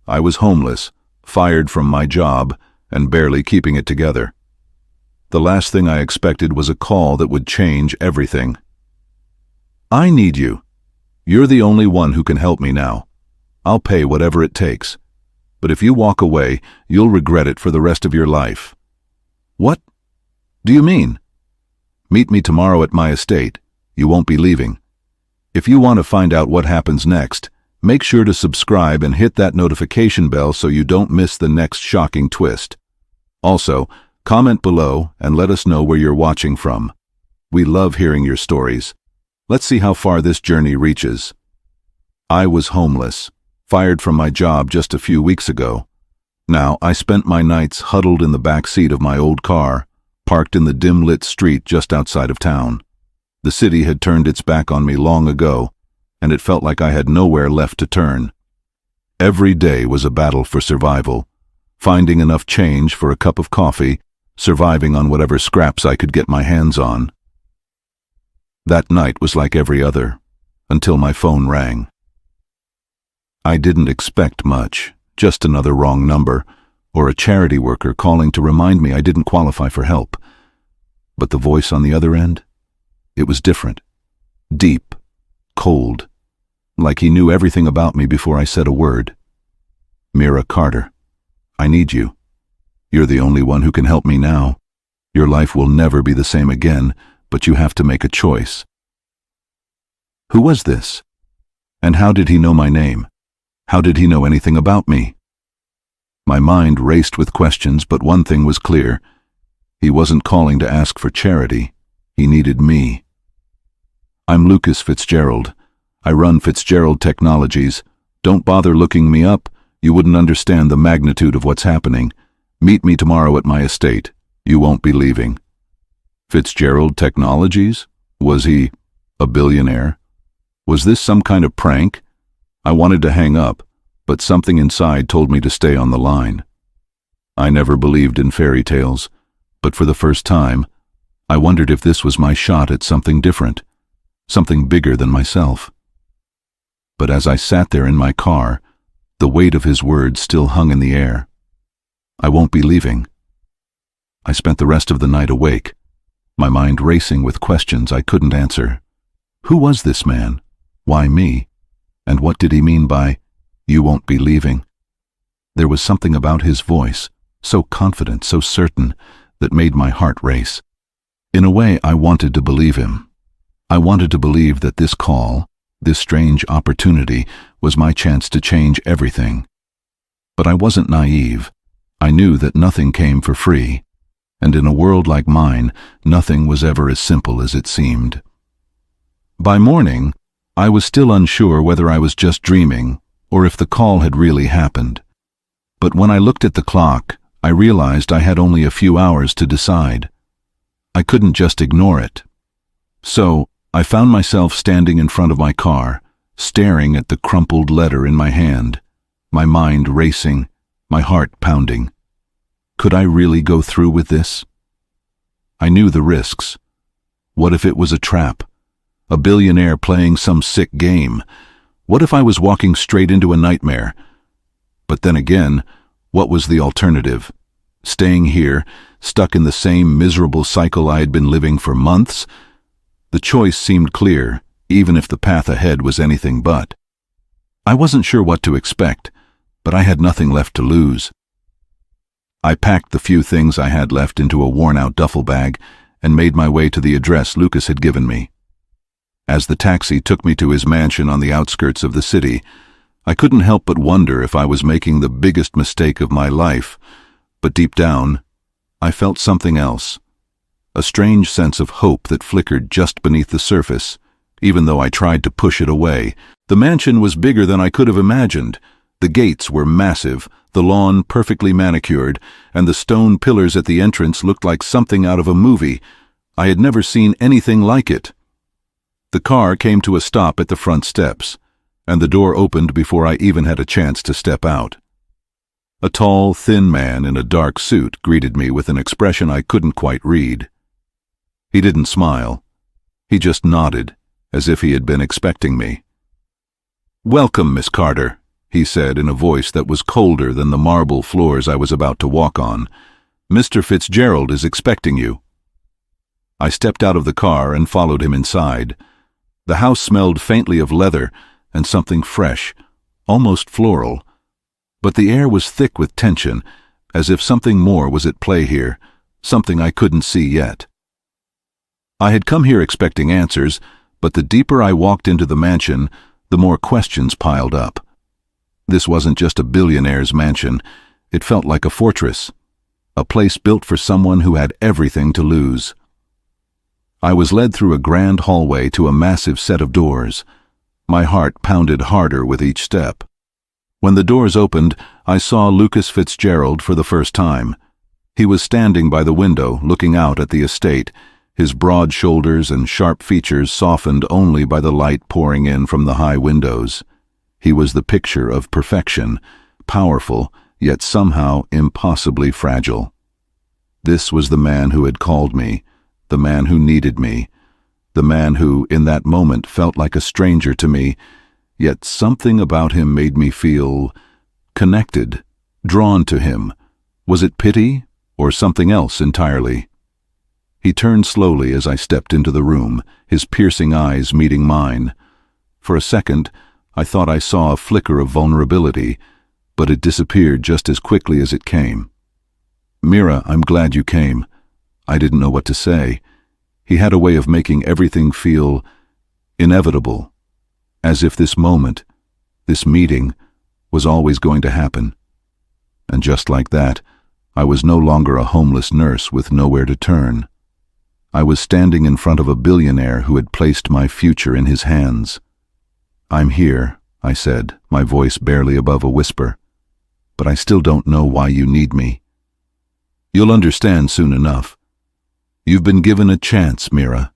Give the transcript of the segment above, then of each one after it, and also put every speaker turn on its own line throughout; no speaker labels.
I was homeless, fired from my job, and barely keeping it together. The last thing I expected was a call that would change everything. "I need you. You're the only one who can help me now. I'll pay whatever it takes. But if you walk away, you'll regret it for the rest of your life." "What do you mean?" "Meet me tomorrow at my estate. You won't be leaving. If you want to find out what happens next, make sure to subscribe and hit that notification bell so you don't miss the next shocking twist. Also, comment below and let us know where you're watching from. We love hearing your stories. Let's see how far this journey reaches. I was homeless, fired from my job just a few weeks ago. Now, I spent my nights huddled in the back seat of my old car, parked in the dim-lit street just outside of town. The city had turned its back on me long ago, and it felt like I had nowhere left to turn. Every day was a battle for survival, finding enough change for a cup of coffee, surviving on whatever scraps I could get my hands on. That night was like every other, until my phone rang. I didn't expect much, just another wrong number, or a charity worker calling to remind me I didn't qualify for help. But the voice on the other end? It was different. Deep, cold, like he knew everything about me before I said a word. "Mira Carter, I need you. You're the only one who can help me now. Your life will never be the same again, but you have to make a choice." Who was this? And how did he know my name? How did he know anything about me? My mind raced with questions, but one thing was clear. He wasn't calling to ask for charity. He needed me. "I'm Lucas Fitzgerald. I run Fitzgerald Technologies. Don't bother looking me up. You wouldn't understand the magnitude of what's happening. Meet me tomorrow at my estate. You won't be leaving." Fitzgerald Technologies? Was he a billionaire? Was this some kind of prank? I wanted to hang up, but something inside told me to stay on the line. I never believed in fairy tales, but for the first time, I wondered if this was my shot at something different, something bigger than myself. But as I sat there in my car, the weight of his words still hung in the air. I won't be leaving. I spent the rest of the night awake, my mind racing with questions I couldn't answer. Who was this man? Why me? And what did he mean by, "You won't be leaving"? There was something about his voice, so confident, so certain, that made my heart race. In a way, I wanted to believe him. I wanted to believe that this call, this strange opportunity, was my chance to change everything. But I wasn't naive. I knew that nothing came for free, and in a world like mine, nothing was ever as simple as it seemed. By morning, I was still unsure whether I was just dreaming or if the call had really happened. But when I looked at the clock, I realized I had only a few hours to decide. I couldn't just ignore it. So, I found myself standing in front of my car, staring at the crumpled letter in my hand, my mind racing, my heart pounding. Could I really go through with this? I knew the risks. What if it was a trap? A billionaire playing some sick game? What if I was walking straight into a nightmare? But then again, what was the alternative? Staying here, stuck in the same miserable cycle I had been living for months? The choice seemed clear, even if the path ahead was anything but. I wasn't sure what to expect, but I had nothing left to lose. I packed the few things I had left into a worn-out duffel bag and made my way to the address Lucas had given me. As the taxi took me to his mansion on the outskirts of the city, I couldn't help but wonder if I was making the biggest mistake of my life. But deep down, I felt something else. A strange sense of hope that flickered just beneath the surface, even though I tried to push it away. The mansion was bigger than I could have imagined. The gates were massive, the lawn perfectly manicured, and the stone pillars at the entrance looked like something out of a movie. I had never seen anything like it. The car came to a stop at the front steps, and the door opened before I even had a chance to step out. A tall, thin man in a dark suit greeted me with an expression I couldn't quite read. He didn't smile. He just nodded, as if he had been expecting me. "Welcome, Miss Carter," he said in a voice that was colder than the marble floors I was about to walk on. "Mr. Fitzgerald is expecting you." I stepped out of the car and followed him inside. The house smelled faintly of leather and something fresh, almost floral. But the air was thick with tension, as if something more was at play here, something I couldn't see yet. I had come here expecting answers, but the deeper I walked into the mansion, the more questions piled up. This wasn't just a billionaire's mansion. It felt like a fortress, a place built for someone who had everything to lose. I was led through a grand hallway to a massive set of doors. My heart pounded harder with each step. When the doors opened, I saw Lucas Fitzgerald for the first time. He was standing by the window, looking out at the estate, his broad shoulders and sharp features softened only by the light pouring in from the high windows. He was the picture of perfection, powerful, yet somehow impossibly fragile. This was the man who had called me, the man who needed me, the man who, in that moment, felt like a stranger to me, yet something about him made me feel connected, drawn to him. Was it pity, or something else entirely? He turned slowly as I stepped into the room, his piercing eyes meeting mine. For a second, I thought I saw a flicker of vulnerability, but it disappeared just as quickly as it came. "Mira, I'm glad you came." I didn't know what to say. He had a way of making everything feel inevitable, as if this moment, this meeting, was always going to happen. And just like that, I was no longer a homeless nurse with nowhere to turn. I was standing in front of a billionaire who had placed my future in his hands. "I'm here," I said, my voice barely above a whisper. "But I still don't know why you need me." "You'll understand soon enough. You've been given a chance, Mira.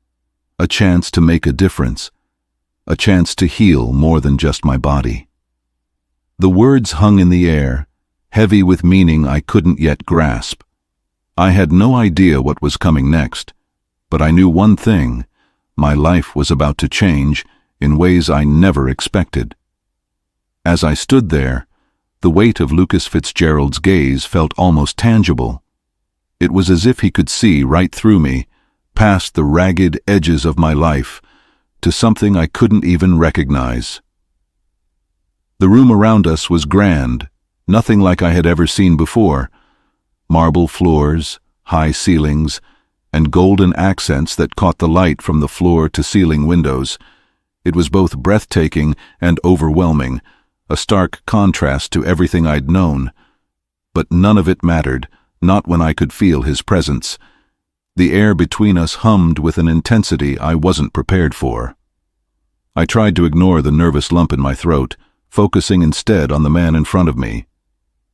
A chance to make a difference. A chance to heal more than just my body." The words hung in the air, heavy with meaning I couldn't yet grasp. I had no idea what was coming next, but I knew one thing: my life was about to change in ways I never expected. As I stood there, the weight of Lucas Fitzgerald's gaze felt almost tangible. It was as if he could see right through me, past the ragged edges of my life, to something I couldn't even recognize. The room around us was grand, nothing like I had ever seen before. Marble floors, high ceilings, and golden accents that caught the light from the floor to ceiling windows. It was both breathtaking and overwhelming, a stark contrast to everything I'd known. But none of it mattered, not when I could feel his presence. The air between us hummed with an intensity I wasn't prepared for. I tried to ignore the nervous lump in my throat, focusing instead on the man in front of me.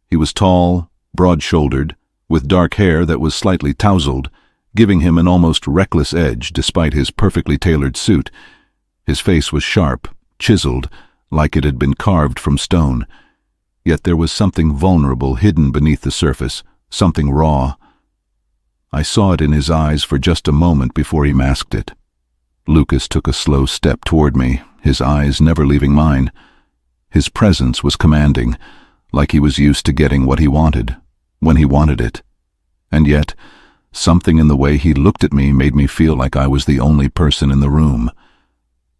He was tall, broad-shouldered, with dark hair that was slightly tousled, giving him an almost reckless edge despite his perfectly tailored suit. His face was sharp, chiseled, like it had been carved from stone. Yet there was something vulnerable hidden beneath the surface, something raw. I saw it in his eyes for just a moment before he masked it. Lucas took a slow step toward me, his eyes never leaving mine. His presence was commanding, like he was used to getting what he wanted, when he wanted it. And yet, something in the way he looked at me made me feel like I was the only person in the room.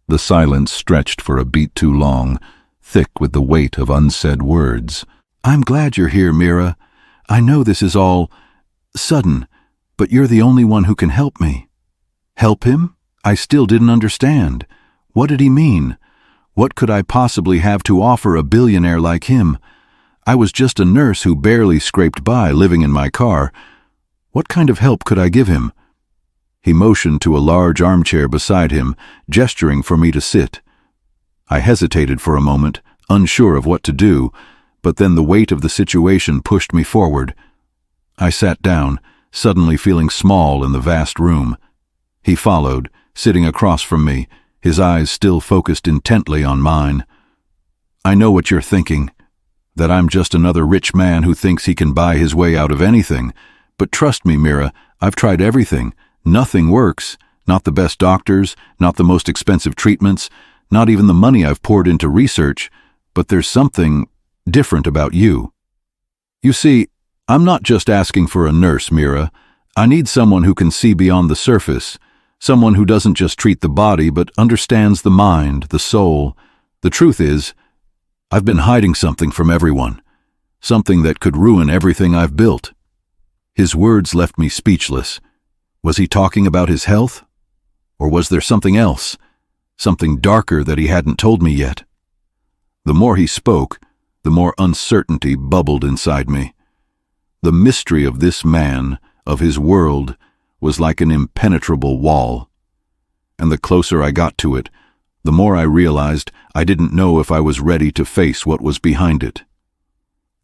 The silence stretched for a beat too long, thick with the weight of unsaid words. "I'm glad you're here, Mira. I know this is all sudden, but you're the only one who can help me." Help him? I still didn't understand. What did he mean? What could I possibly have to offer a billionaire like him? I was just a nurse who barely scraped by living in my car. What kind of help could I give him? He motioned to a large armchair beside him, gesturing for me to sit. I hesitated for a moment, unsure of what to do, but then the weight of the situation pushed me forward. I sat down, suddenly feeling small in the vast room. He followed, sitting across from me, his eyes still focused intently on mine. "I know what you're thinking, that I'm just another rich man who thinks he can buy his way out of anything. But trust me, Mira, I've tried everything. Nothing works. Not the best doctors, not the most expensive treatments, not even the money I've poured into research. but there's something different about you. You see, I'm not just asking for a nurse, Mira. I need someone who can see beyond the surface, someone who doesn't just treat the body but understands the mind, the soul. The truth is, I've been hiding something from everyone, something that could ruin everything I've built. His words left me speechless. Was he talking about his health? Or was there something else, something darker that he hadn't told me yet? The more he spoke, the more uncertainty bubbled inside me. The mystery of this man, of his world, was like an impenetrable wall. And the closer I got to it, the more I realized I didn't know if I was ready to face what was behind it.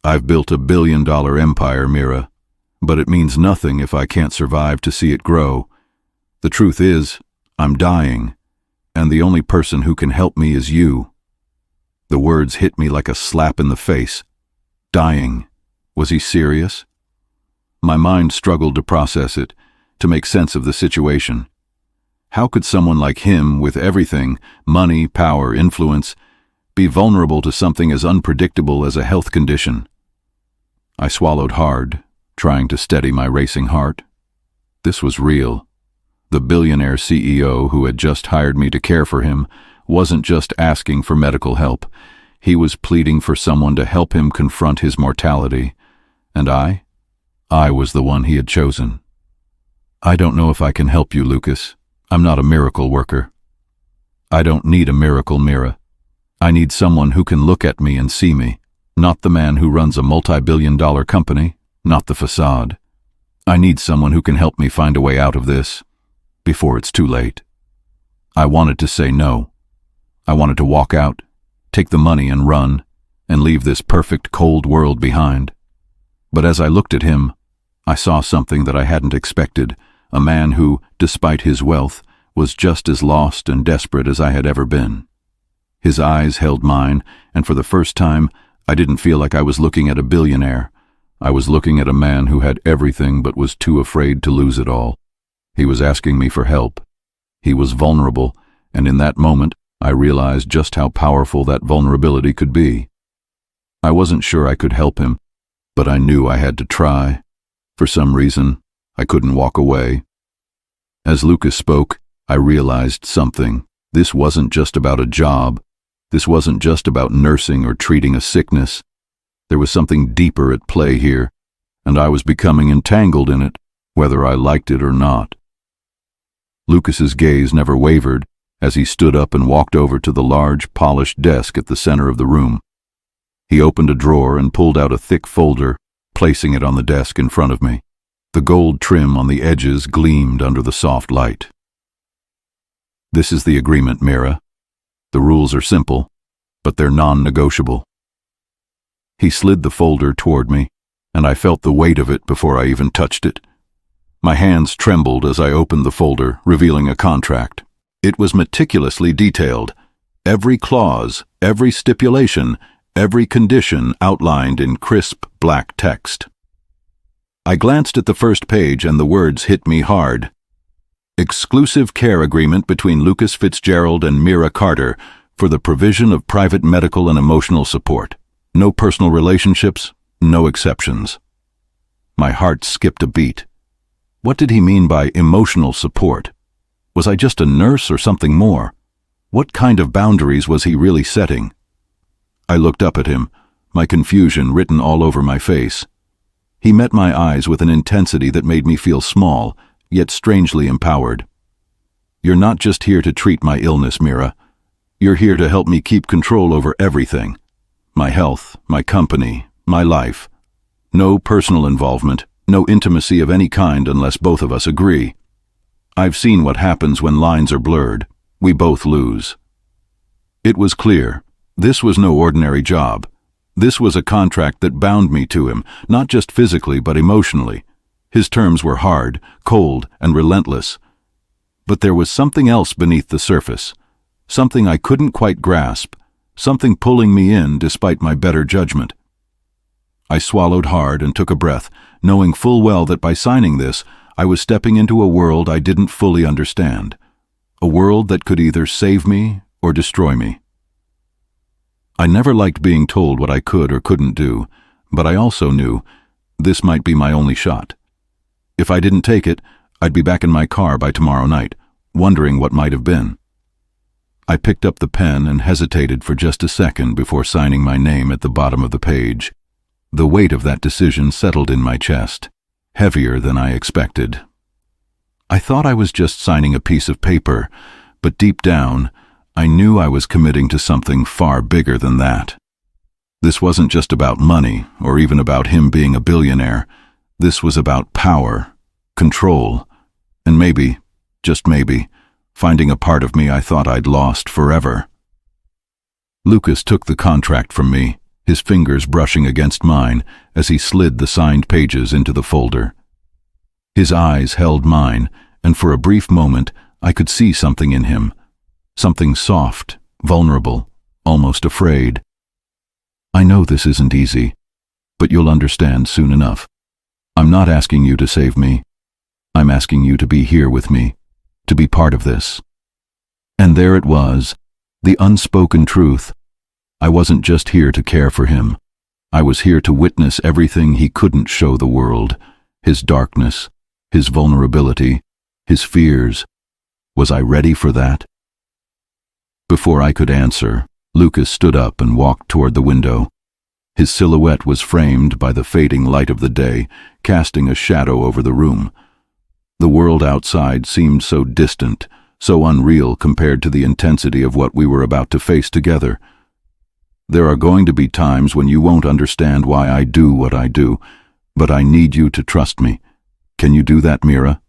I've built a billion-dollar empire, Mira, but it means nothing if I can't survive to see it grow. The truth is, I'm dying, and the only person who can help me is you. The words hit me like a slap in the face. Dying. Was he serious? My mind struggled to process it, to make sense of the situation. How could someone like him, with everything, money, power, influence, be vulnerable to something as unpredictable as a health condition? I swallowed hard, trying to steady my racing heart. This was real. The billionaire CEO who had just hired me to care for him wasn't just asking for medical help. He was pleading for someone to help him confront his mortality. And I was the one he had chosen. I don't know if I can help you, Lucas. I'm not a miracle worker. I don't need a miracle, Mira. I need someone who can look at me and see me, not the man who runs a multi-billion-dollar company, not the facade. I need someone who can help me find a way out of this, before it's too late. I wanted to say no. I wanted to walk out, take the money and run, and leave this perfect cold world behind. But as I looked at him, I saw something that I hadn't expected, a man who, despite his wealth, was just as lost and desperate as I had ever been. His eyes held mine, and for the first time, I didn't feel like I was looking at a billionaire. I was looking at a man who had everything but was too afraid to lose it all. He was asking me for help. He was vulnerable, and in that moment, I realized just how powerful that vulnerability could be. I wasn't sure I could help him, but I knew I had to try. For some reason, I couldn't walk away. As Lucas spoke, I realized something. This wasn't just about a job. This wasn't just about nursing or treating a sickness. There was something deeper at play here, and I was becoming entangled in it, whether I liked it or not. Lucas's gaze never wavered as he stood up and walked over to the large, polished desk at the center of the room. He opened a drawer and pulled out a thick folder, placing it on the desk in front of me. The gold trim on the edges gleamed under the soft light. This is the agreement, Mira. The rules are simple, but they're non-negotiable. He slid the folder toward me, and I felt the weight of it before I even touched it. My hands trembled as I opened the folder, revealing a contract. It was meticulously detailed. Every clause, every stipulation, every condition outlined in crisp black text. I glanced at the first page and the words hit me hard. Exclusive care agreement between Lucas Fitzgerald and Mira Carter for the provision of private medical and emotional support. No personal relationships, no exceptions. My heart skipped a beat. What did he mean by emotional support? Was I just a nurse or something more? What kind of boundaries was he really setting? I looked up at him, my confusion written all over my face. He met my eyes with an intensity that made me feel small, yet strangely empowered. You're not just here to treat my illness, Mira. You're here to help me keep control over everything. My health, my company, my life. No personal involvement, no intimacy of any kind unless both of us agree. I've seen what happens when lines are blurred. We both lose. It was clear. This was no ordinary job. This was a contract that bound me to him, not just physically but emotionally. His terms were hard, cold, and relentless. But there was something else beneath the surface, something I couldn't quite grasp, something pulling me in despite my better judgment. I swallowed hard and took a breath, knowing full well that by signing this, I was stepping into a world I didn't fully understand, a world that could either save me or destroy me. I never liked being told what I could or couldn't do, but I also knew this might be my only shot. If I didn't take it, I'd be back in my car by tomorrow night, wondering what might have been. I picked up the pen and hesitated for just a second before signing my name at the bottom of the page. The weight of that decision settled in my chest, heavier than I expected. I thought I was just signing a piece of paper, but deep down, I knew I was committing to something far bigger than that. This wasn't just about money, or even about him being a billionaire. This was about power, control, and maybe, just maybe, finding a part of me I thought I'd lost forever. Lucas took the contract from me, his fingers brushing against mine as he slid the signed pages into the folder. His eyes held mine, and for a brief moment I could see something in him, something soft, vulnerable, almost afraid. I know this isn't easy, but you'll understand soon enough. I'm not asking you to save me. I'm asking you to be here with me, to be part of this. And there it was, the unspoken truth. I wasn't just here to care for him. I was here to witness everything he couldn't show the world, his darkness, his vulnerability, his fears. Was I ready for that? Before I could answer, Lucas stood up and walked toward the window. His silhouette was framed by the fading light of the day, casting a shadow over the room. The world outside seemed so distant, so unreal compared to the intensity of what we were about to face together. There are going to be times when you won't understand why I do what I do, but I need you to trust me. Can you do that, Mira?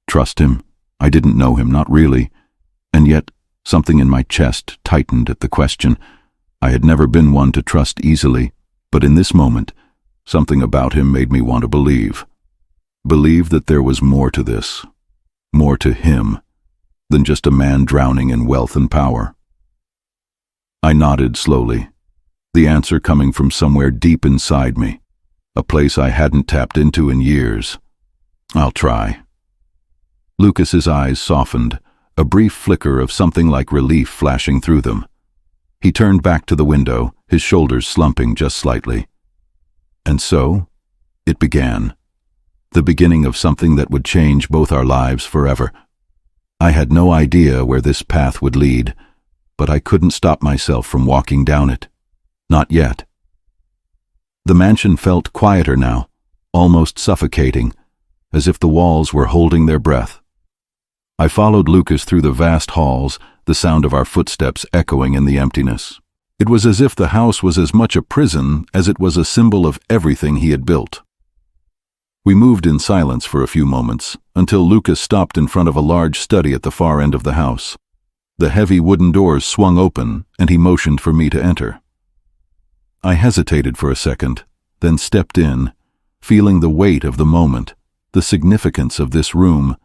Trust him? I didn't know him, not really. And yet, something in my chest tightened at the question. I had never been one to trust easily, but in this moment, something about him made me want to believe. Believe that there was more to this, more to him, than just a man drowning in wealth and power. I nodded slowly, the answer coming from somewhere deep inside me, a place I hadn't tapped into in years. I'll try. Lucas's eyes softened, a brief flicker of something like relief flashing through them. He turned back to the window, his shoulders slumping just slightly. And so, it began. The beginning of something that would change both our lives forever. I had no idea where this path would lead, but I couldn't stop myself from walking down it. Not yet. The mansion felt quieter now, almost suffocating, as if the walls were holding their breath. I followed Lucas through the vast halls, the sound of our footsteps echoing in the emptiness. It was as if the house was as much a prison as it was a symbol of everything he had built. We moved in silence for a few moments, until Lucas stopped in front of a large study at the far end of the house. The heavy wooden doors swung open, and he motioned for me to enter. I hesitated for a second, then stepped in, feeling the weight of the moment, the significance of this room,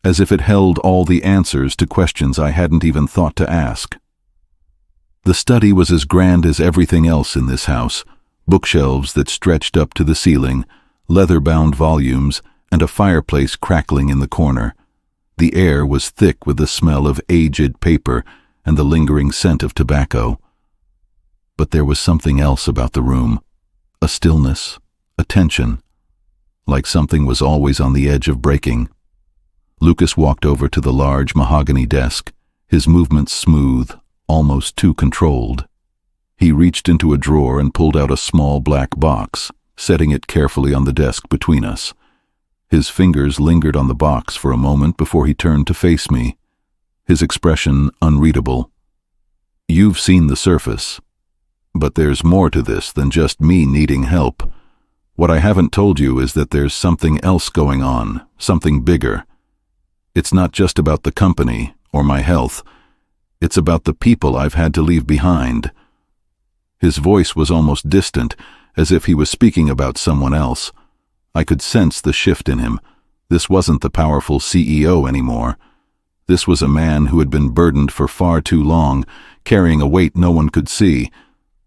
as if it held all the answers to questions I hadn't even thought to ask. The study was as grand as everything else in this house, bookshelves that stretched up to the ceiling, leather-bound volumes, and a fireplace crackling in the corner. The air was thick with the smell of aged paper and the lingering scent of tobacco. But there was something else about the room, a stillness, a tension, like something was always on the edge of breaking. Lucas walked over to the large mahogany desk, his movements smooth, almost too controlled. He reached into a drawer and pulled out a small black box, setting it carefully on the desk between us. His fingers lingered on the box for a moment before he turned to face me, his expression unreadable. You've seen the surface, but there's more to this than just me needing help. What I haven't told you is that there's something else going on, something bigger. It's not just about the company or my health. It's about the people I've had to leave behind. His voice was almost distant, as if he was speaking about someone else. I could sense the shift in him. This wasn't the powerful CEO anymore. This was a man who had been burdened for far too long, carrying a weight no one could see.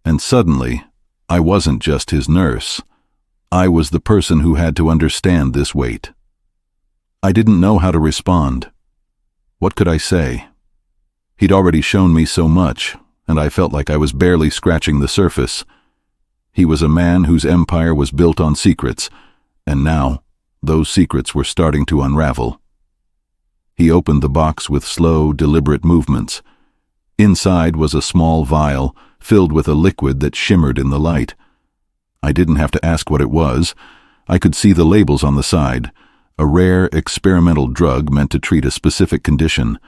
And suddenly, I wasn't just his nurse. I was the person who had to understand this weight. I didn't know how to respond. What could I say? He'd already shown me so much, and I felt like I was barely scratching the surface. He was a man whose empire was built on secrets, and now those secrets were starting to unravel. He opened the box with slow, deliberate movements. Inside was a small vial filled with a liquid that shimmered in the light. I didn't have to ask what it was. I could see the labels on the side. A rare experimental drug meant to treat a specific condition.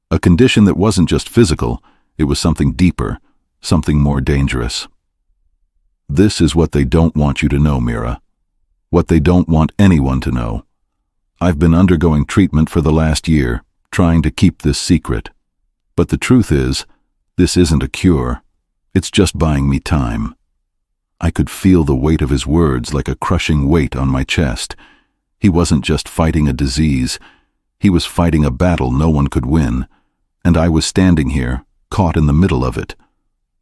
A condition that wasn't just physical, it was something deeper, something more dangerous. This is what they don't want you to know, Mira. What they don't want anyone to know. I've been undergoing treatment for the last year, trying to keep this secret. But the truth is, this isn't a cure. It's just buying me time. I could feel the weight of his words like a crushing weight on my chest. He wasn't just fighting a disease. He was fighting a battle no one could win. And I was standing here, caught in the middle of it.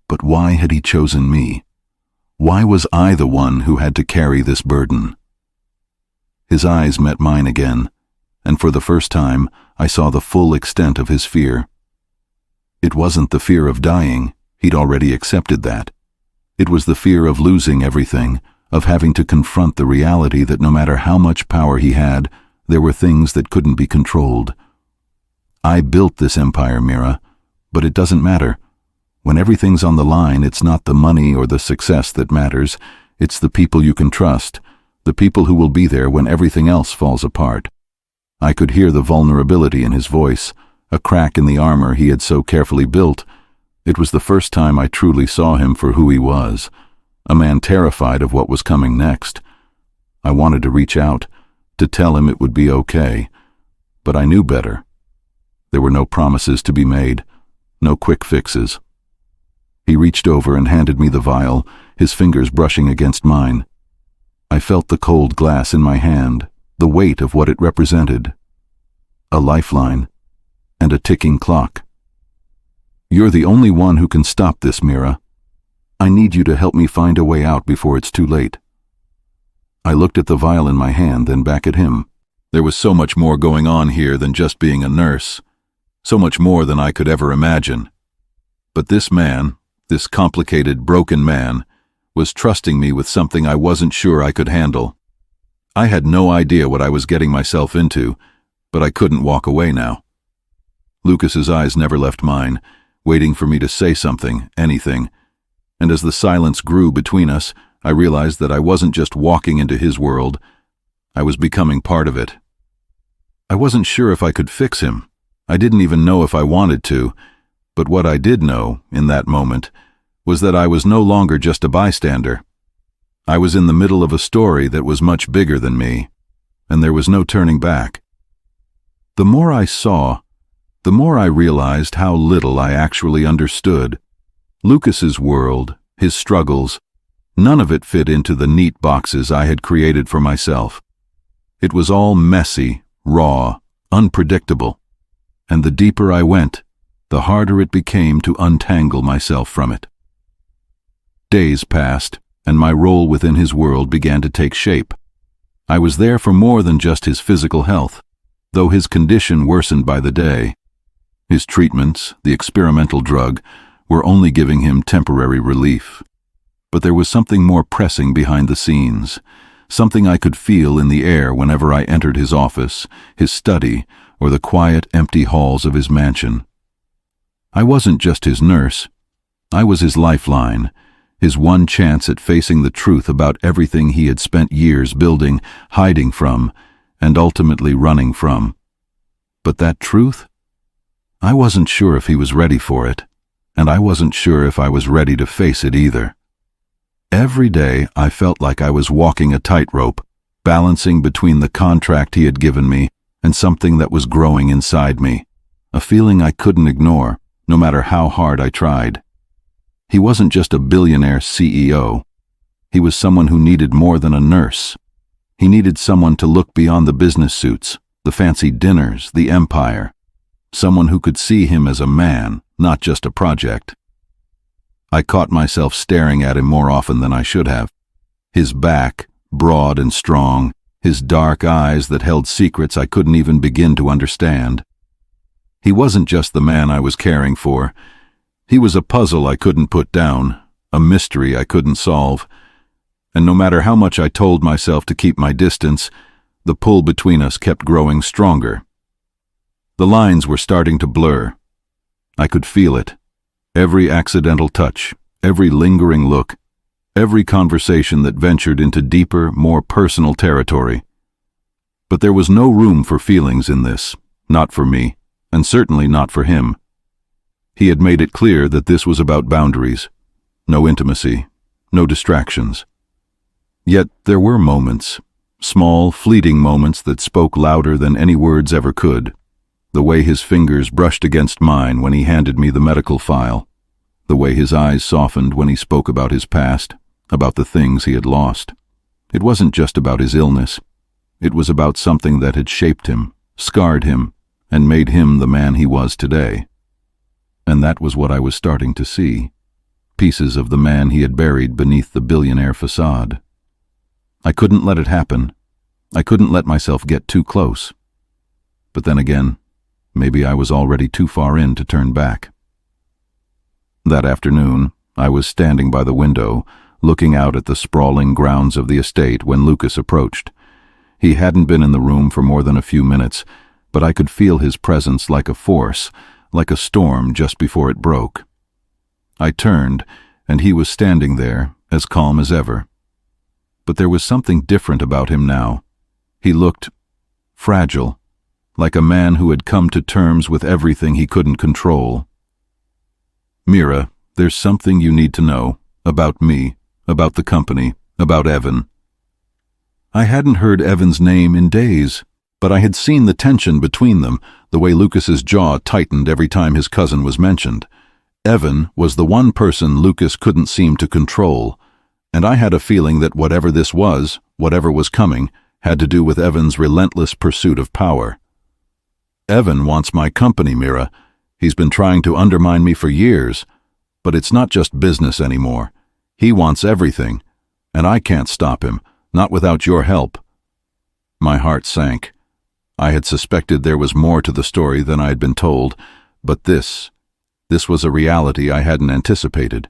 But why had he chosen me? Why was I the one who had to carry this burden? His eyes met mine again, and for the first time, I saw the full extent of his fear. It wasn't the fear of dying. He'd already accepted that. It was the fear of losing everything, of having to confront the reality that no matter how much power he had, there were things that couldn't be controlled. I built this empire, Mira, but it doesn't matter. When everything's on the line, it's not the money or the success that matters. It's the people you can trust, the people who will be there when everything else falls apart. I could hear the vulnerability in his voice, a crack in the armor he had so carefully built. It was the first time I truly saw him for who he was, a man terrified of what was coming next. I wanted to reach out, to tell him it would be okay, but I knew better. There were no promises to be made, no quick fixes. He reached over and handed me the vial, his fingers brushing against mine. I felt the cold glass in my hand, the weight of what it represented. A lifeline, and a ticking clock. You're the only one who can stop this, Mira. I need you to help me find a way out before it's too late. I looked at the vial in my hand, then back at him. There was so much more going on here than just being a nurse, so much more than I could ever imagine. But this man, this complicated, broken man, was trusting me with something I wasn't sure I could handle. I had no idea what I was getting myself into, but I couldn't walk away now. Lucas's eyes never left mine, waiting for me to say something, anything. And as the silence grew between us, I realized that I wasn't just walking into his world. I was becoming part of it. I wasn't sure if I could fix him. I didn't even know if I wanted to. But what I did know, in that moment, was that I was no longer just a bystander. I was in the middle of a story that was much bigger than me, and there was no turning back. The more I saw, the more I realized how little I actually understood. Lucas's world, his struggles, none of it fit into the neat boxes I had created for myself. It was all messy, raw, unpredictable, and the deeper I went, the harder it became to untangle myself from it. Days passed, and my role within his world began to take shape. I was there for more than just his physical health, though his condition worsened by the day. His treatments, the experimental drug, were only giving him temporary relief. But there was something more pressing behind the scenes, something I could feel in the air whenever I entered his office, his study, or the quiet, empty halls of his mansion. I wasn't just his nurse. I was his lifeline, his one chance at facing the truth about everything he had spent years building, hiding from, and ultimately running from. But that truth? I wasn't sure if he was ready for it, and I wasn't sure if I was ready to face it either. Every day I felt like I was walking a tightrope, balancing between the contract he had given me and something that was growing inside me, a feeling I couldn't ignore, no matter how hard I tried. He wasn't just a billionaire CEO. He was someone who needed more than a nurse. He needed someone to look beyond the business suits, the fancy dinners, the empire. Someone who could see him as a man, not just a project. I caught myself staring at him more often than I should have. His back, broad and strong, his dark eyes that held secrets I couldn't even begin to understand. He wasn't just the man I was caring for. He was a puzzle I couldn't put down, a mystery I couldn't solve, and no matter how much I told myself to keep my distance, the pull between us kept growing stronger. The lines were starting to blur. I could feel it. Every accidental touch, every lingering look, every conversation that ventured into deeper, more personal territory. But there was no room for feelings in this, not for me, and certainly not for him. He had made it clear that this was about boundaries, no intimacy, no distractions. Yet there were moments, small, fleeting moments that spoke louder than any words ever could. The way his fingers brushed against mine when he handed me the medical file, the way his eyes softened when he spoke about his past, about the things he had lost. It wasn't just about his illness. It was about something that had shaped him, scarred him, and made him the man he was today. And that was what I was starting to see, pieces of the man he had buried beneath the billionaire facade. I couldn't let it happen. I couldn't let myself get too close. But then again, maybe I was already too far in to turn back. That afternoon, I was standing by the window, looking out at the sprawling grounds of the estate when Lucas approached. He hadn't been in the room for more than a few minutes, but I could feel his presence like a force, like a storm just before it broke. I turned, and he was standing there, as calm as ever. But there was something different about him now. He looked fragile, like a man who had come to terms with everything he couldn't control. "Mira, there's something you need to know, about me, about the company, about Evan." I hadn't heard Evan's name in days, but I had seen the tension between them, the way Lucas's jaw tightened every time his cousin was mentioned. Evan was the one person Lucas couldn't seem to control, and I had a feeling that whatever this was, whatever was coming, had to do with Evan's relentless pursuit of power. "Evan wants my company, Mira. He's been trying to undermine me for years, but it's not just business anymore. He wants everything, and I can't stop him, not without your help." My heart sank. I had suspected there was more to the story than I had been told, but this was a reality I hadn't anticipated.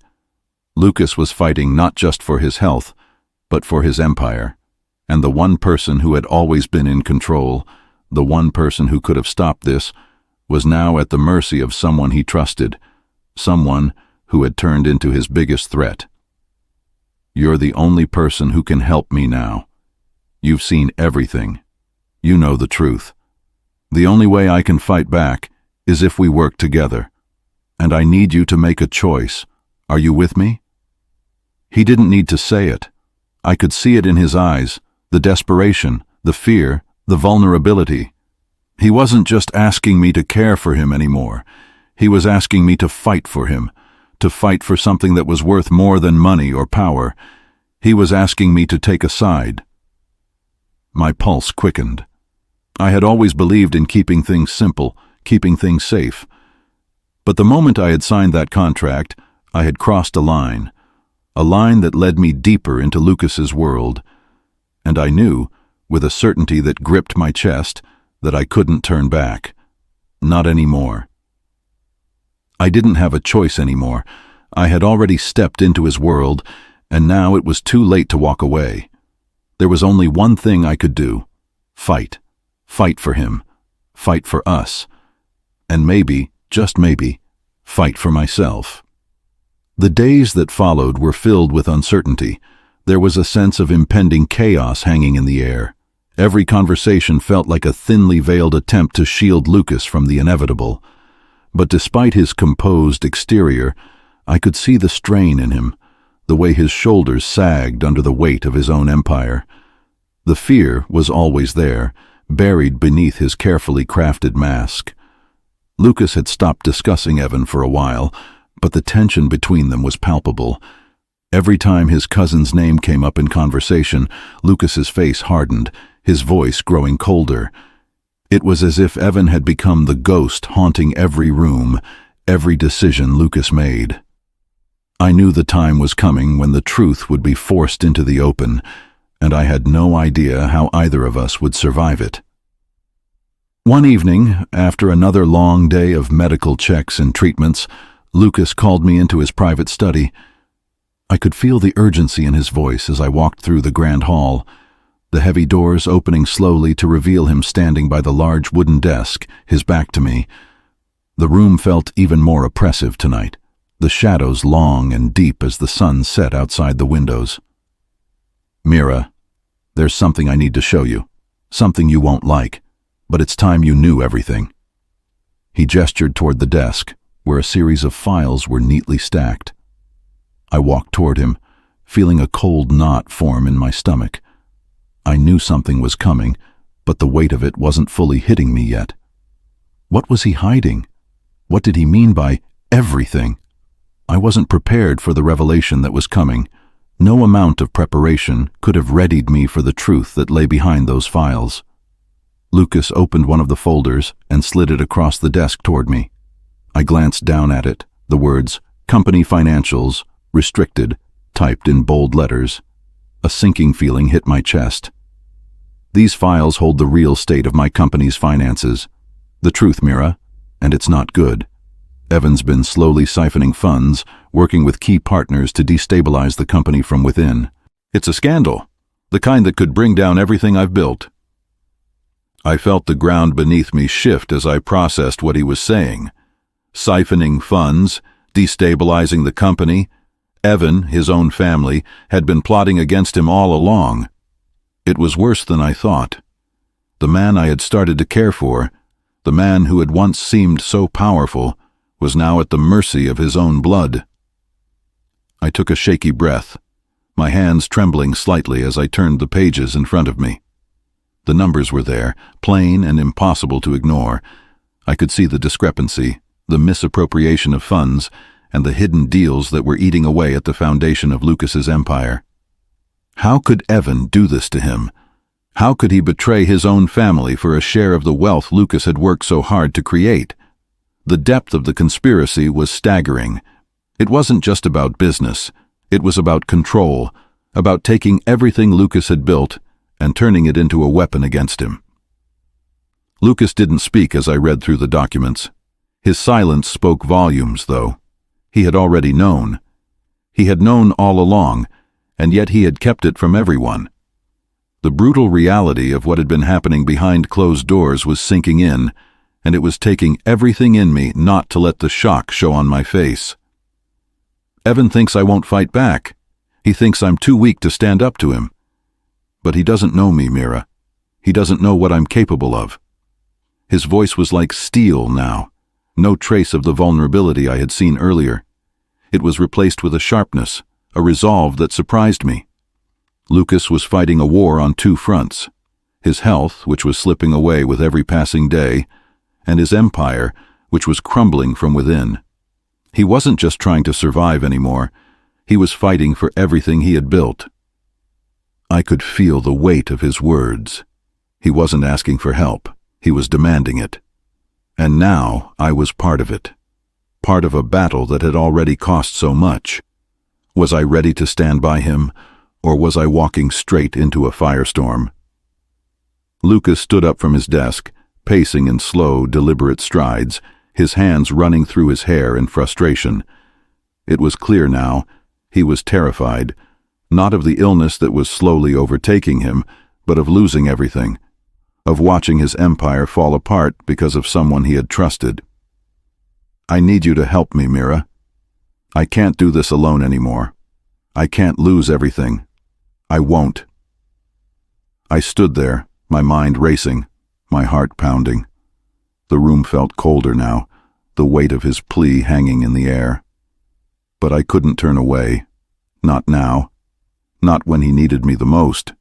Lucas was fighting not just for his health, but for his empire, and the one person who had always been in control, the one person who could have stopped this, was now at the mercy of someone he trusted, someone who had turned into his biggest threat. "You're the only person who can help me now. You've seen everything. You know the truth. The only way I can fight back is if we work together. And I need you to make a choice. Are you with me?" He didn't need to say it. I could see it in his eyes, the desperation, the fear, the vulnerability. He wasn't just asking me to care for him anymore. He was asking me to fight for him, to fight for something that was worth more than money or power. He was asking me to take a side. My pulse quickened. I had always believed in keeping things simple, keeping things safe. But the moment I had signed that contract, I had crossed a line that led me deeper into Lucas's world, and I knew, with a certainty that gripped my chest, that I couldn't turn back. Not anymore. I didn't have a choice anymore. I had already stepped into his world, and now it was too late to walk away. There was only one thing I could do: fight. Fight for him. Fight for us. And maybe, just maybe, fight for myself. The days that followed were filled with uncertainty. There was a sense of impending chaos hanging in the air. Every conversation felt like a thinly veiled attempt to shield Lucas from the inevitable. But despite his composed exterior, I could see the strain in him, the way his shoulders sagged under the weight of his own empire. The fear was always there, buried beneath his carefully crafted mask. Lucas had stopped discussing Evan for a while, but the tension between them was palpable. Every time his cousin's name came up in conversation, Lucas's face hardened, his voice growing colder. It was as if Evan had become the ghost haunting every room, every decision Lucas made. I knew the time was coming when the truth would be forced into the open, and I had no idea how either of us would survive it. One evening, after another long day of medical checks and treatments, Lucas called me into his private study. I could feel the urgency in his voice as I walked through the grand hall, the heavy doors opening slowly to reveal him standing by the large wooden desk, his back to me. The room felt even more oppressive tonight, the shadows long and deep as the sun set outside the windows. "Mira, there's something I need to show you, something you won't like, but it's time you knew everything." He gestured toward the desk, where a series of files were neatly stacked. I walked toward him, feeling a cold knot form in my stomach. I knew something was coming, but the weight of it wasn't fully hitting me yet. What was he hiding? What did he mean by everything? I wasn't prepared for the revelation that was coming. No amount of preparation could have readied me for the truth that lay behind those files. Lucas opened one of the folders and slid it across the desk toward me. I glanced down at it, the words, "Company Financials, Restricted," typed in bold letters. A sinking feeling hit my chest. These files hold the real state of my company's finances. The truth, Mira, and it's not good. Evan's been slowly siphoning funds, working with key partners to destabilize the company from within. It's a scandal, the kind that could bring down everything I've built. I felt the ground beneath me shift as I processed what he was saying. Siphoning funds, destabilizing the company. Evan, his own family, had been plotting against him all along. It was worse than I thought. The man I had started to care for, the man who had once seemed so powerful, was now at the mercy of his own blood. I took a shaky breath, my hands trembling slightly as I turned the pages in front of me. The numbers were there, plain and impossible to ignore. I could see the discrepancy, the misappropriation of funds, and the hidden deals that were eating away at the foundation of Lucas's empire. How could Evan do this to him? How could he betray his own family for a share of the wealth Lucas had worked so hard to create? The depth of the conspiracy was staggering. It wasn't just about business. It was about control, about taking everything Lucas had built and turning it into a weapon against him. Lucas didn't speak as I read through the documents. His silence spoke volumes, though. He had already known. He had known all along, and yet he had kept it from everyone. The brutal reality of what had been happening behind closed doors was sinking in, and it was taking everything in me not to let the shock show on my face. Evan thinks I won't fight back. He thinks I'm too weak to stand up to him. But he doesn't know me, Mira. He doesn't know what I'm capable of. His voice was like steel now, no trace of the vulnerability I had seen earlier. It was replaced with a sharpness, a resolve that surprised me. Lucas was fighting a war on two fronts: his health, which was slipping away with every passing day, and his empire, which was crumbling from within. He wasn't just trying to survive anymore. He was fighting for everything he had built. I could feel the weight of his words. He wasn't asking for help. He was demanding it. And now I was part of it. Part of a battle that had already cost so much. Was I ready to stand by him, or was I walking straight into a firestorm? Lucas stood up from his desk, pacing in slow, deliberate strides, his hands running through his hair in frustration. It was clear now. He was terrified, not of the illness that was slowly overtaking him, but of losing everything, of watching his empire fall apart because of someone he had trusted. "I need you to help me, Mira. I can't do this alone anymore. I can't lose everything. I won't." I stood there, my mind racing, my heart pounding. The room felt colder now, the weight of his plea hanging in the air. But I couldn't turn away. Not now. Not when he needed me the most.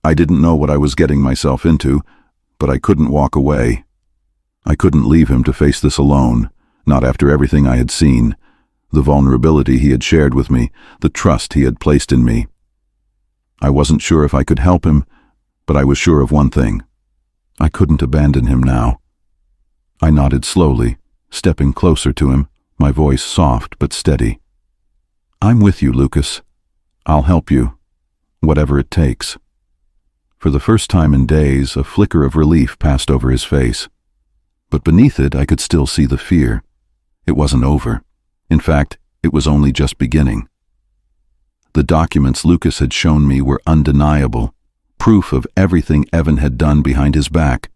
I didn't know what I was getting myself into, but I couldn't walk away. I couldn't leave him to face this alone, not after everything I had seen, the vulnerability he had shared with me, the trust he had placed in me. I wasn't sure if I could help him, but I was sure of one thing. I couldn't abandon him now. I nodded slowly, stepping closer to him, my voice soft but steady. "I'm with you, Lucas. I'll help you, whatever it takes." For the first time in days, a flicker of relief passed over his face. But beneath it, I could still see the fear. It wasn't over. In fact, it was only just beginning. The documents Lucas had shown me were undeniable, proof of everything Evan had done behind his back.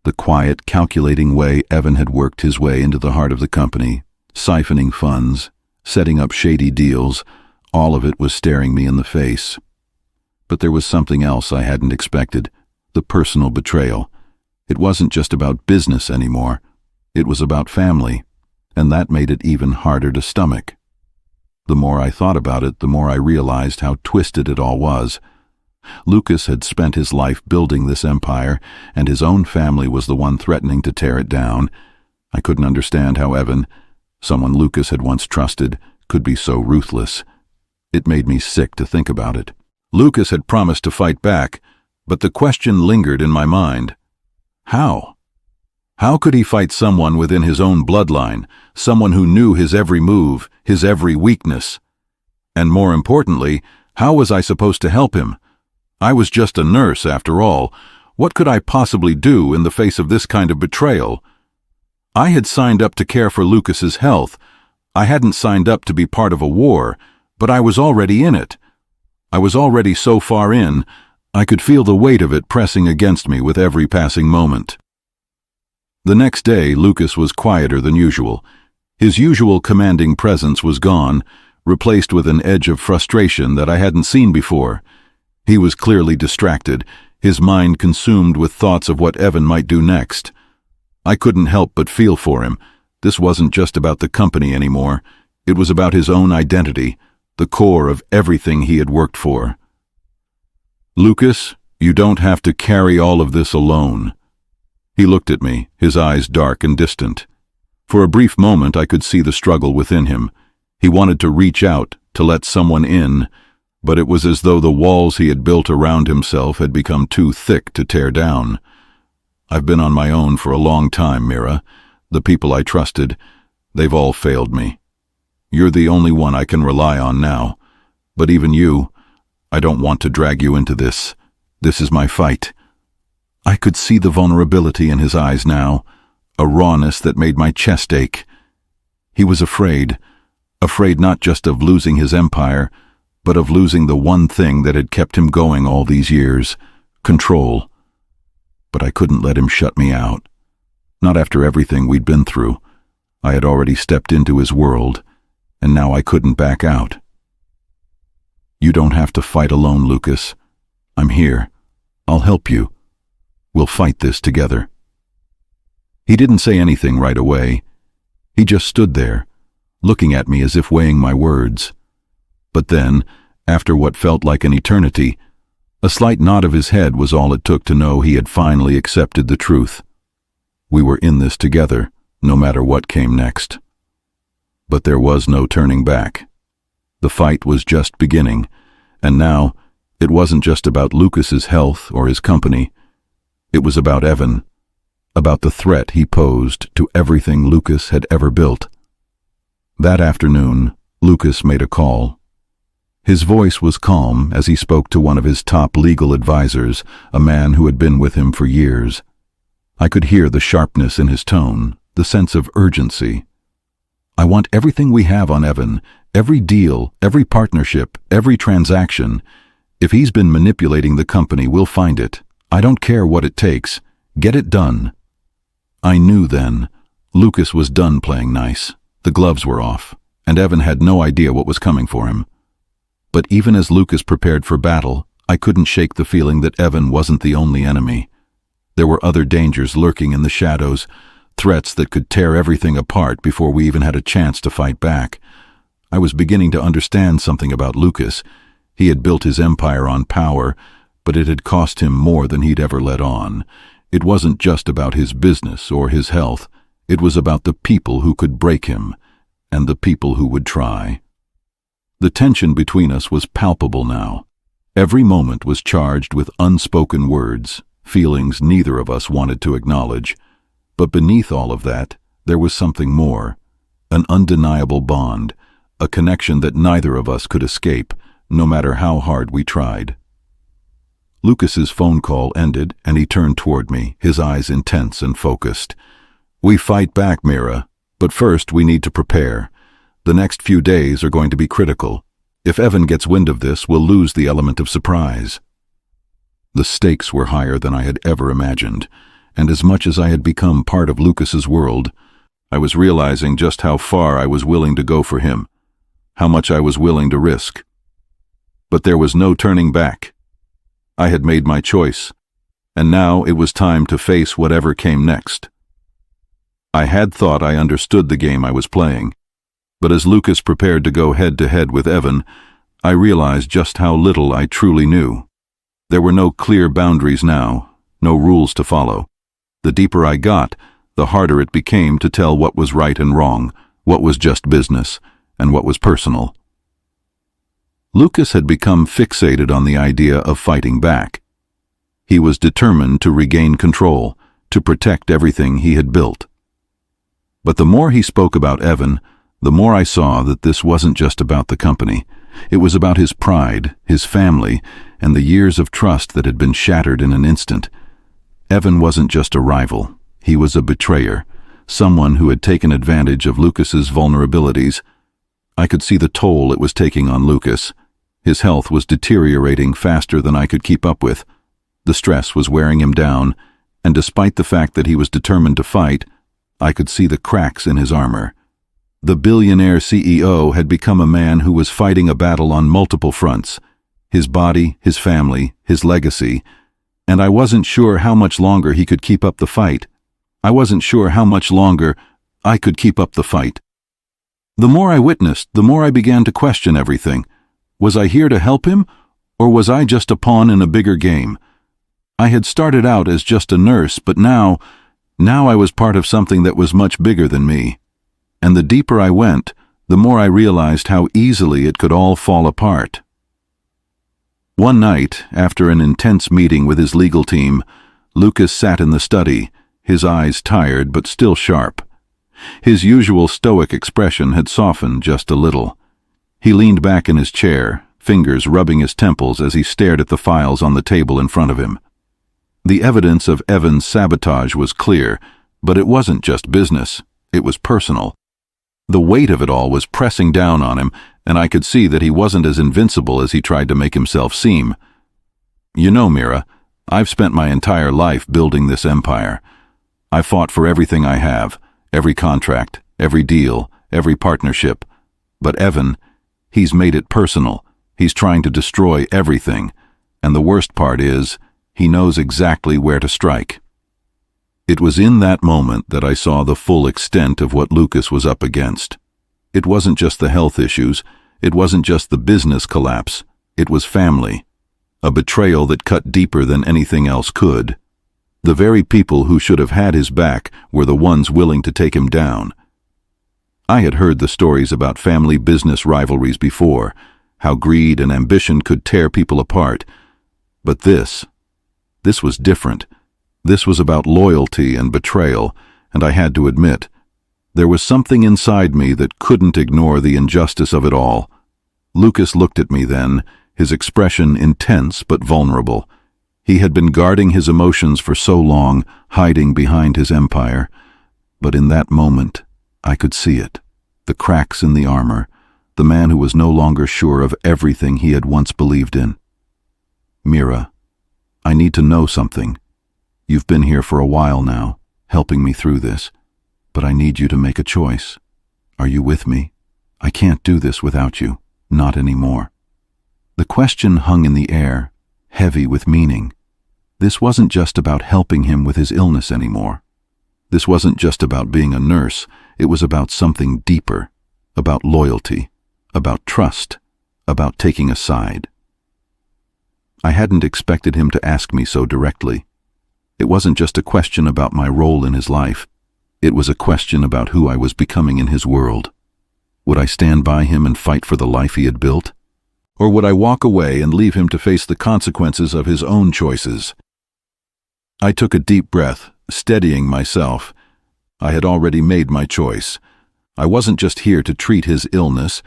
The quiet, calculating way Evan had worked his way into the heart of the company, siphoning funds, setting up shady deals, all of it was staring me in the face. But there was something else I hadn't expected, the personal betrayal. It wasn't just about business anymore. It was about family, and that made it even harder to stomach. The more I thought about it, the more I realized how twisted it all was. Lucas had spent his life building this empire, and his own family was the one threatening to tear it down. I couldn't understand how Evan, someone Lucas had once trusted, could be so ruthless. It made me sick to think about it. Lucas had promised to fight back, but the question lingered in my mind. How? How could he fight someone within his own bloodline, someone who knew his every move, his every weakness? And more importantly, how was I supposed to help him? I was just a nurse, after all. What could I possibly do in the face of this kind of betrayal? I had signed up to care for Lucas's health. I hadn't signed up to be part of a war, but I was already in it. I was already so far in, I could feel the weight of it pressing against me with every passing moment. The next day, Lucas was quieter than usual. His usual commanding presence was gone, replaced with an edge of frustration that I hadn't seen before. He was clearly distracted, his mind consumed with thoughts of what Evan might do next. I couldn't help but feel for him. This wasn't just about the company anymore. It was about his own identity, the core of everything he had worked for. "Lucas, you don't have to carry all of this alone." He looked at me, his eyes dark and distant. For a brief moment I could see the struggle within him. He wanted to reach out, to let someone in, but it was as though the walls he had built around himself had become too thick to tear down. "I've been on my own for a long time, Mira. The people I trusted, they've all failed me. You're the only one I can rely on now. But even you, I don't want to drag you into this. This is my fight." I could see the vulnerability in his eyes now, a rawness that made my chest ache. He was afraid not just of losing his empire, but of losing the one thing that had kept him going all these years, control. But I couldn't let him shut me out. Not after everything we'd been through. I had already stepped into his world, and now I couldn't back out. "You don't have to fight alone, Lucas. I'm here. I'll help you. We'll fight this together." He didn't say anything right away. He just stood there, looking at me as if weighing my words. But then, after what felt like an eternity, a slight nod of his head was all it took to know he had finally accepted the truth. We were in this together, no matter what came next. But there was no turning back. The fight was just beginning, and now it wasn't just about Lucas's health or his company. It was about Evan, about the threat he posed to everything Lucas had ever built. That afternoon, Lucas made a call. His voice was calm as he spoke to one of his top legal advisors, a man who had been with him for years. I could hear the sharpness in his tone, the sense of urgency. "I want everything we have on Evan, every deal, every partnership, every transaction. If he's been manipulating the company, we'll find it. I don't care what it takes. Get it done." I knew then. Lucas was done playing nice. The gloves were off, and Evan had no idea what was coming for him. But even as Lucas prepared for battle, I couldn't shake the feeling that Evan wasn't the only enemy. There were other dangers lurking in the shadows, threats that could tear everything apart before we even had a chance to fight back. I was beginning to understand something about Lucas. He had built his empire on power, but it had cost him more than he'd ever let on. It wasn't just about his business or his health. It was about the people who could break him, and the people who would try. The tension between us was palpable now. Every moment was charged with unspoken words, feelings neither of us wanted to acknowledge. But beneath all of that, there was something more, an undeniable bond, a connection that neither of us could escape, no matter how hard we tried. Lucas's phone call ended, and he turned toward me, his eyes intense and focused. "We fight back, Mira. But first, we need to prepare. The next few days are going to be critical. If Evan gets wind of this, we'll lose the element of surprise. The stakes were higher than I had ever imagined, and as much as I had become part of Lucas's world, I was realizing just how far I was willing to go for him, how much I was willing to risk. But there was no turning back. I had made my choice, and now it was time to face whatever came next. I had thought I understood the game I was playing, but as Lucas prepared to go head-to-head with Evan, I realized just how little I truly knew. There were no clear boundaries now, no rules to follow. The deeper I got, the harder it became to tell what was right and wrong, what was just business, and what was personal. Lucas had become fixated on the idea of fighting back. He was determined to regain control, to protect everything he had built. But the more he spoke about Evan, the more I saw that this wasn't just about the company. It was about his pride, his family, and the years of trust that had been shattered in an instant. Evan wasn't just a rival. He was a betrayer, someone who had taken advantage of Lucas's vulnerabilities. I could see the toll it was taking on Lucas. His health was deteriorating faster than I could keep up with. The stress was wearing him down, and despite the fact that he was determined to fight, I could see the cracks in his armor. The billionaire CEO had become a man who was fighting a battle on multiple fronts: his body, his family, his legacy, and I wasn't sure how much longer he could keep up the fight. I wasn't sure how much longer I could keep up the fight. The more I witnessed, the more I began to question everything. Was I here to help him, or was I just a pawn in a bigger game? I had started out as just a nurse, but now I was part of something that was much bigger than me. And the deeper I went, the more I realized how easily it could all fall apart. One night, after an intense meeting with his legal team, Lucas sat in the study, his eyes tired but still sharp. His usual stoic expression had softened just a little. He leaned back in his chair, fingers rubbing his temples as he stared at the files on the table in front of him. The evidence of Evan's sabotage was clear, but it wasn't just business, it was personal. The weight of it all was pressing down on him, and I could see that he wasn't as invincible as he tried to make himself seem. You know, Mira, I've spent my entire life building this empire. I fought for everything I have, every contract, every deal, every partnership. But Evan, he's made it personal. He's trying to destroy everything. And the worst part is, he knows exactly where to strike. It was in that moment that I saw the full extent of what Lucas was up against. It wasn't just the health issues, it wasn't just the business collapse, it was family. A betrayal that cut deeper than anything else could. The very people who should have had his back were the ones willing to take him down. I had heard the stories about family business rivalries before, how greed and ambition could tear people apart. But this was different. This was about loyalty and betrayal, and I had to admit, there was something inside me that couldn't ignore the injustice of it all. Lucas looked at me then, his expression intense but vulnerable. He had been guarding his emotions for so long, hiding behind his empire. But in that moment, I could see it. The cracks in the armor, the man who was no longer sure of everything he had once believed in. Mira, I need to know something. You've been here for a while now, helping me through this, but I need you to make a choice. Are you with me? I can't do this without you, not anymore. The question hung in the air, heavy with meaning. This wasn't just about helping him with his illness anymore. This wasn't just about being a nurse, it was about something deeper, about loyalty, about trust, about taking a side. I hadn't expected him to ask me so directly. It wasn't just a question about my role in his life. It was a question about who I was becoming in his world. Would I stand by him and fight for the life he had built? Or would I walk away and leave him to face the consequences of his own choices? I took a deep breath, steadying myself. I had already made my choice. I wasn't just here to treat his illness.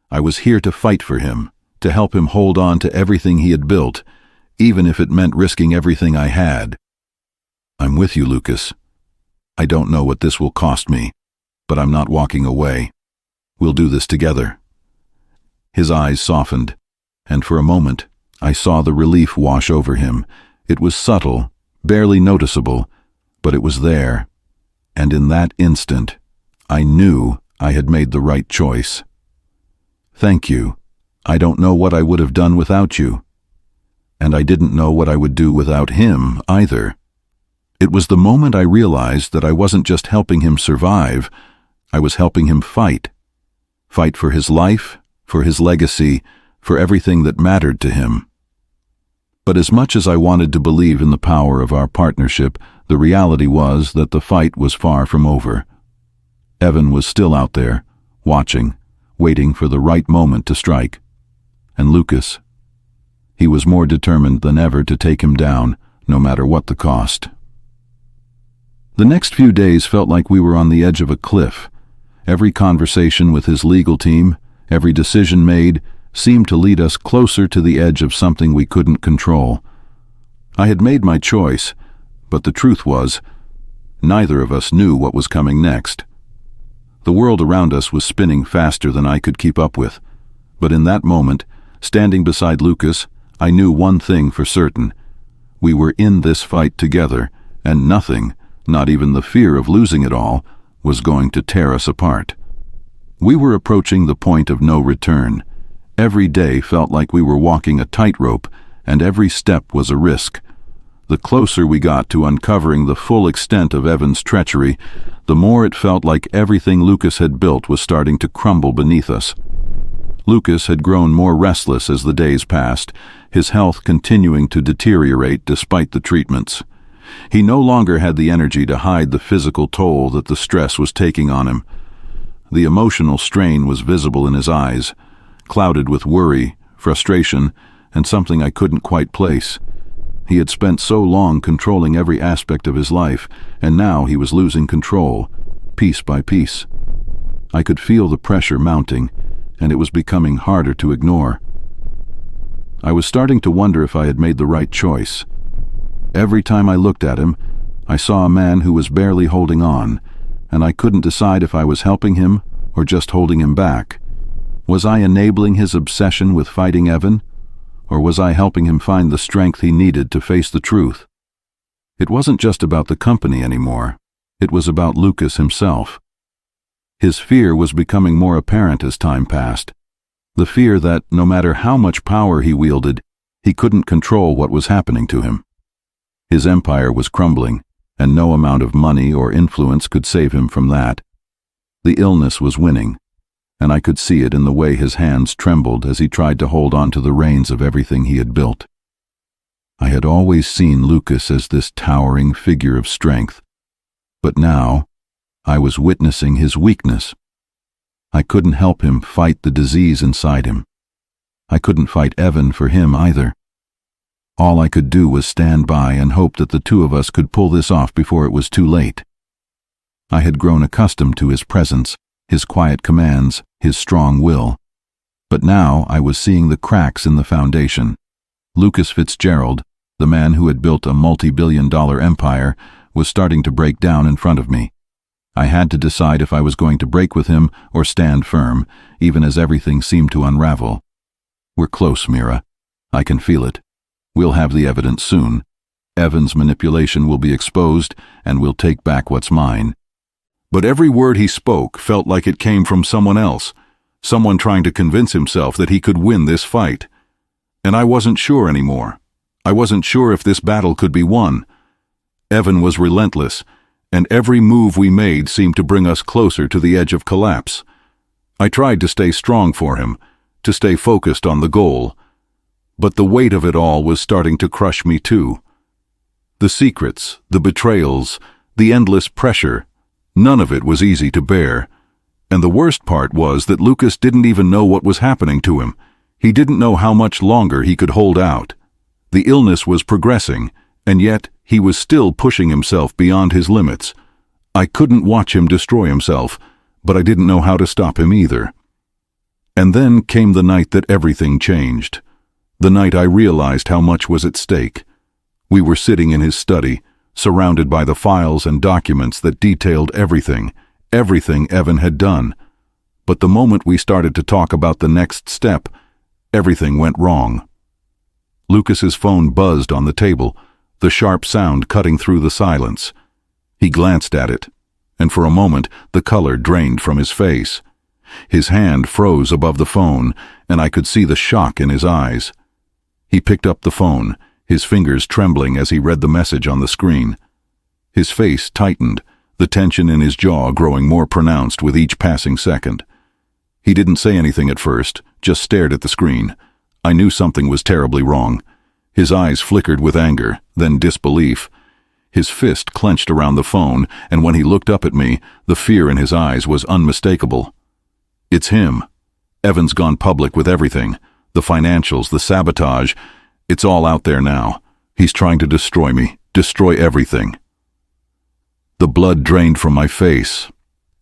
I was here to fight for him, to help him hold on to everything he had built, even if it meant risking everything I had. I'm with you, Lucas. I don't know what this will cost me. but I'm not walking away. We'll do this together." His eyes softened, and for a moment, I saw the relief wash over him. It was subtle, barely noticeable, but it was there. And in that instant, I knew I had made the right choice. "Thank you. I don't know what I would have done without you." And I didn't know what I would do without him either. It was the moment I realized that I wasn't just helping him survive, I was helping him fight. Fight for his life, for his legacy, for everything that mattered to him. But as much as I wanted to believe in the power of our partnership, the reality was that the fight was far from over. Evan was still out there, watching, waiting for the right moment to strike. And Lucas, he was more determined than ever to take him down, no matter what the cost. The next few days felt like we were on the edge of a cliff. Every conversation with his legal team, every decision made, seemed to lead us closer to the edge of something we couldn't control. I had made my choice, but the truth was, neither of us knew what was coming next. The world around us was spinning faster than I could keep up with, but in that moment, standing beside Lucas, I knew one thing for certain. We were in this fight together, and nothing, not even the fear of losing it all, was going to tear us apart. We were approaching the point of no return. Every day felt like we were walking a tightrope, and every step was a risk. The closer we got to uncovering the full extent of Evan's treachery, the more it felt like everything Lucas had built was starting to crumble beneath us. Lucas had grown more restless as the days passed, his health continuing to deteriorate despite the treatments. He no longer had the energy to hide the physical toll that the stress was taking on him. The emotional strain was visible in his eyes, clouded with worry, frustration, and something I couldn't quite place. He had spent so long controlling every aspect of his life, and now he was losing control, piece by piece. I could feel the pressure mounting, and it was becoming harder to ignore. I was starting to wonder if I had made the right choice. Every time I looked at him, I saw a man who was barely holding on, and I couldn't decide if I was helping him or just holding him back. Was I enabling his obsession with fighting Evan, or was I helping him find the strength he needed to face the truth? It wasn't just about the company anymore. It was about Lucas himself. His fear was becoming more apparent as time passed. The fear that, no matter how much power he wielded, he couldn't control what was happening to him. His empire was crumbling, and no amount of money or influence could save him from that. The illness was winning, and I could see it in the way his hands trembled as he tried to hold on to the reins of everything he had built. I had always seen Lucas as this towering figure of strength, but now I was witnessing his weakness. I couldn't help him fight the disease inside him. I couldn't fight Evan for him either. All I could do was stand by and hope that the two of us could pull this off before it was too late. I had grown accustomed to his presence, his quiet commands, his strong will. But now I was seeing the cracks in the foundation. Lucas Fitzgerald, the man who had built a multi-billion-dollar empire, was starting to break down in front of me. I had to decide if I was going to break with him or stand firm, even as everything seemed to unravel. "We're close, Mira. I can feel it. We'll have the evidence soon. Evan's manipulation will be exposed, and we'll take back what's mine." But every word he spoke felt like it came from someone else, someone trying to convince himself that he could win this fight. And I wasn't sure anymore. I wasn't sure if this battle could be won. Evan was relentless, and every move we made seemed to bring us closer to the edge of collapse. I tried to stay strong for him, to stay focused on the goal. But the weight of it all was starting to crush me too. The secrets, the betrayals, the endless pressure, none of it was easy to bear. And the worst part was that Lucas didn't even know what was happening to him. He didn't know how much longer he could hold out. The illness was progressing, and yet he was still pushing himself beyond his limits. I couldn't watch him destroy himself, but I didn't know how to stop him either. And then came the night that everything changed. The night I realized how much was at stake. We were sitting in his study, surrounded by the files and documents that detailed everything, everything Evan had done. But the moment we started to talk about the next step, everything went wrong. Lucas's phone buzzed on the table, the sharp sound cutting through the silence. He glanced at it, and for a moment the color drained from his face. His hand froze above the phone, and I could see the shock in his eyes. He picked up the phone, his fingers trembling as he read the message on the screen. His face tightened, the tension in his jaw growing more pronounced with each passing second. He didn't say anything at first, just stared at the screen. I knew something was terribly wrong. His eyes flickered with anger, then disbelief. His fist clenched around the phone, and when he looked up at me, the fear in his eyes was unmistakable. It's him. Evan's gone public with everything. The financials, the sabotage. It's all out there now. He's trying to destroy me, destroy everything. The blood drained from my face.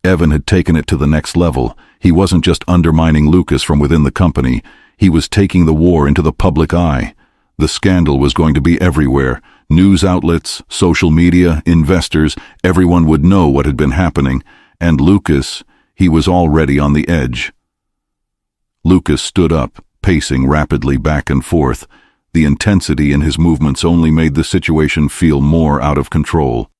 Evan had taken it to the next level. He wasn't just undermining Lucas from within the company. He was taking the war into the public eye. The scandal was going to be everywhere. News outlets, social media, investors, everyone would know what had been happening. And Lucas, he was already on the edge. Lucas stood up, pacing rapidly back and forth. The intensity in his movements only made the situation feel more out of control.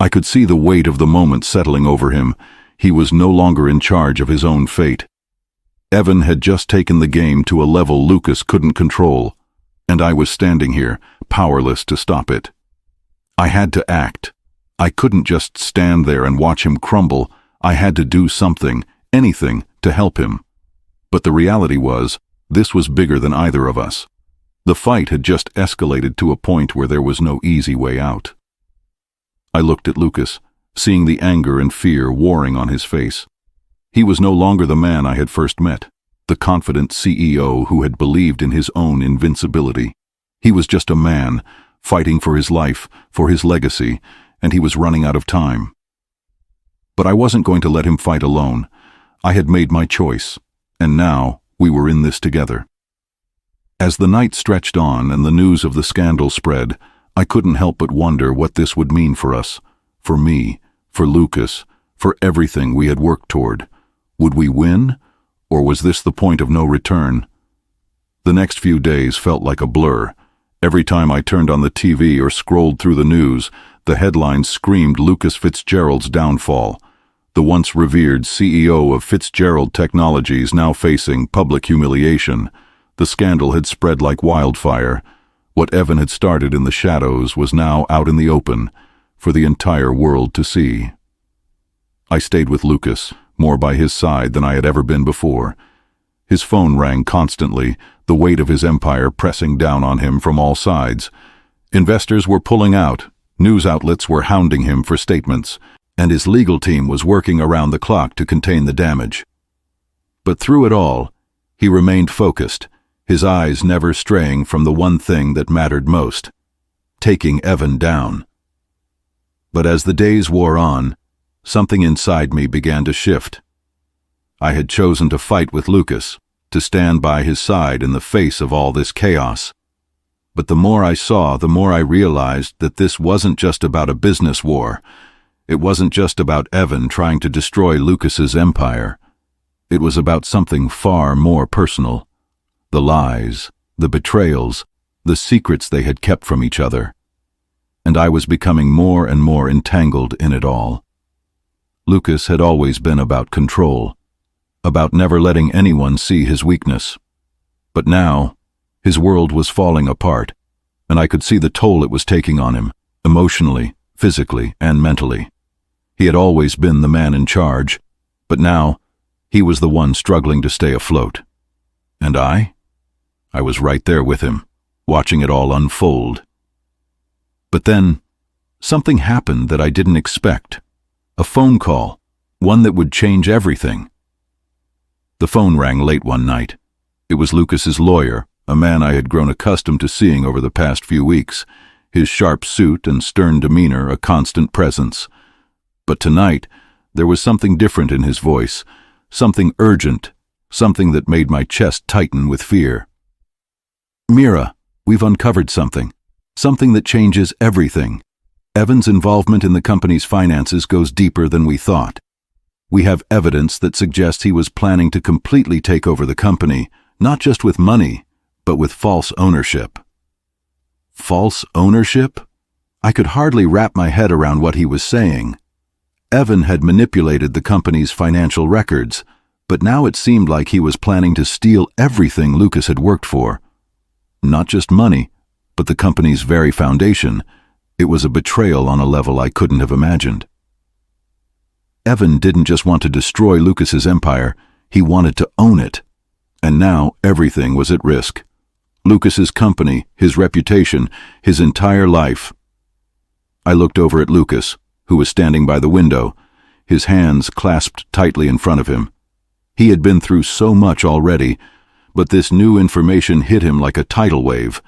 I could see the weight of the moment settling over him. He was no longer in charge of his own fate. Evan had just taken the game to a level Lucas couldn't control, and I was standing here, powerless to stop it. I had to act. I couldn't just stand there and watch him crumble. I had to do something, anything, to help him. But the reality was, this was bigger than either of us. The fight had just escalated to a point where there was no easy way out. I looked at Lucas, seeing the anger and fear warring on his face. He was no longer the man I had first met, the confident CEO who had believed in his own invincibility. He was just a man, fighting for his life, for his legacy, and he was running out of time. But I wasn't going to let him fight alone. I had made my choice, and now we were in this together. As the night stretched on and the news of the scandal spread, I couldn't help but wonder what this would mean for us, for me, for Lucas, for everything we had worked toward. Would we win, or was this the point of no return? The next few days felt like a blur. Every time I turned on the TV or scrolled through the news, the headlines screamed Lucas Fitzgerald's downfall. The once revered CEO of Fitzgerald Technologies now facing public humiliation. The scandal had spread like wildfire. What Evan had started in the shadows was now out in the open, for the entire world to see. I stayed with Lucas, more by his side than I had ever been before. His phone rang constantly, the weight of his empire pressing down on him from all sides. Investors were pulling out, news outlets were hounding him for statements, and his legal team was working around the clock to contain the damage. But through it all, he remained focused, his eyes never straying from the one thing that mattered most, taking Evan down. But as the days wore on, something inside me began to shift. I had chosen to fight with Lucas, to stand by his side in the face of all this chaos. But the more I saw, the more I realized that this wasn't just about a business war. It wasn't just about Evan trying to destroy Lucas's empire. It was about something far more personal. The lies, the betrayals, the secrets they had kept from each other. And I was becoming more and more entangled in it all. Lucas had always been about control, about never letting anyone see his weakness. But now, his world was falling apart, and I could see the toll it was taking on him, emotionally, physically, and mentally. He had always been the man in charge, but now, he was the one struggling to stay afloat. And I was right there with him, watching it all unfold. But then, something happened that I didn't expect. A phone call, one that would change everything. The phone rang late one night. It was Lucas's lawyer, a man I had grown accustomed to seeing over the past few weeks, his sharp suit and stern demeanor a constant presence. But tonight, there was something different in his voice, something urgent, something that made my chest tighten with fear. "Mira, we've uncovered something that changes everything. Evan's involvement in the company's finances goes deeper than we thought. We have evidence that suggests he was planning to completely take over the company, not just with money, but with false ownership. False ownership? I could hardly wrap my head around what he was saying. Evan had manipulated the company's financial records, but now it seemed like he was planning to steal everything Lucas had worked for. Not just money, but the company's very foundation. It was a betrayal on a level I couldn't have imagined. Evan didn't just want to destroy Lucas's empire, he wanted to own it. And now everything was at risk. Lucas's company, his reputation, his entire life. I looked over at Lucas, who was standing by the window, his hands clasped tightly in front of him. He had been through so much already, but this new information hit him like a tidal wave.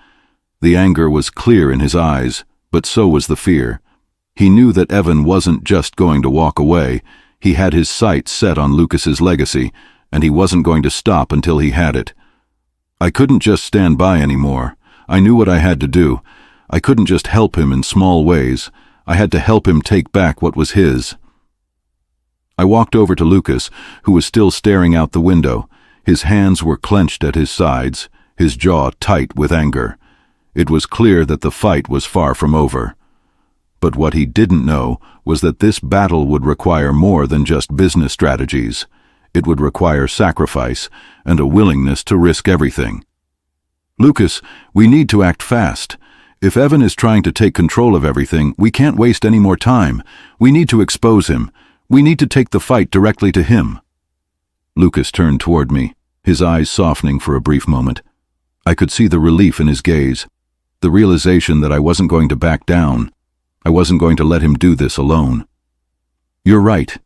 The anger was clear in his eyes, but so was the fear. He knew that Evan wasn't just going to walk away. He had his sights set on Lucas's legacy, and he wasn't going to stop until he had it. I couldn't just stand by anymore. I knew what I had to do. I couldn't just help him in small ways. I had to help him take back what was his. I walked over to Lucas, who was still staring out the window. His hands were clenched at his sides, his jaw tight with anger. It was clear that the fight was far from over. But what he didn't know was that this battle would require more than just business strategies. It would require sacrifice and a willingness to risk everything. Lucas, we need to act fast. If Evan is trying to take control of everything, we can't waste any more time. We need to expose him. We need to take the fight directly to him. Lucas turned toward me, his eyes softening for a brief moment. I could see the relief in his gaze, the realization that I wasn't going to back down. I wasn't going to let him do this alone. You're right.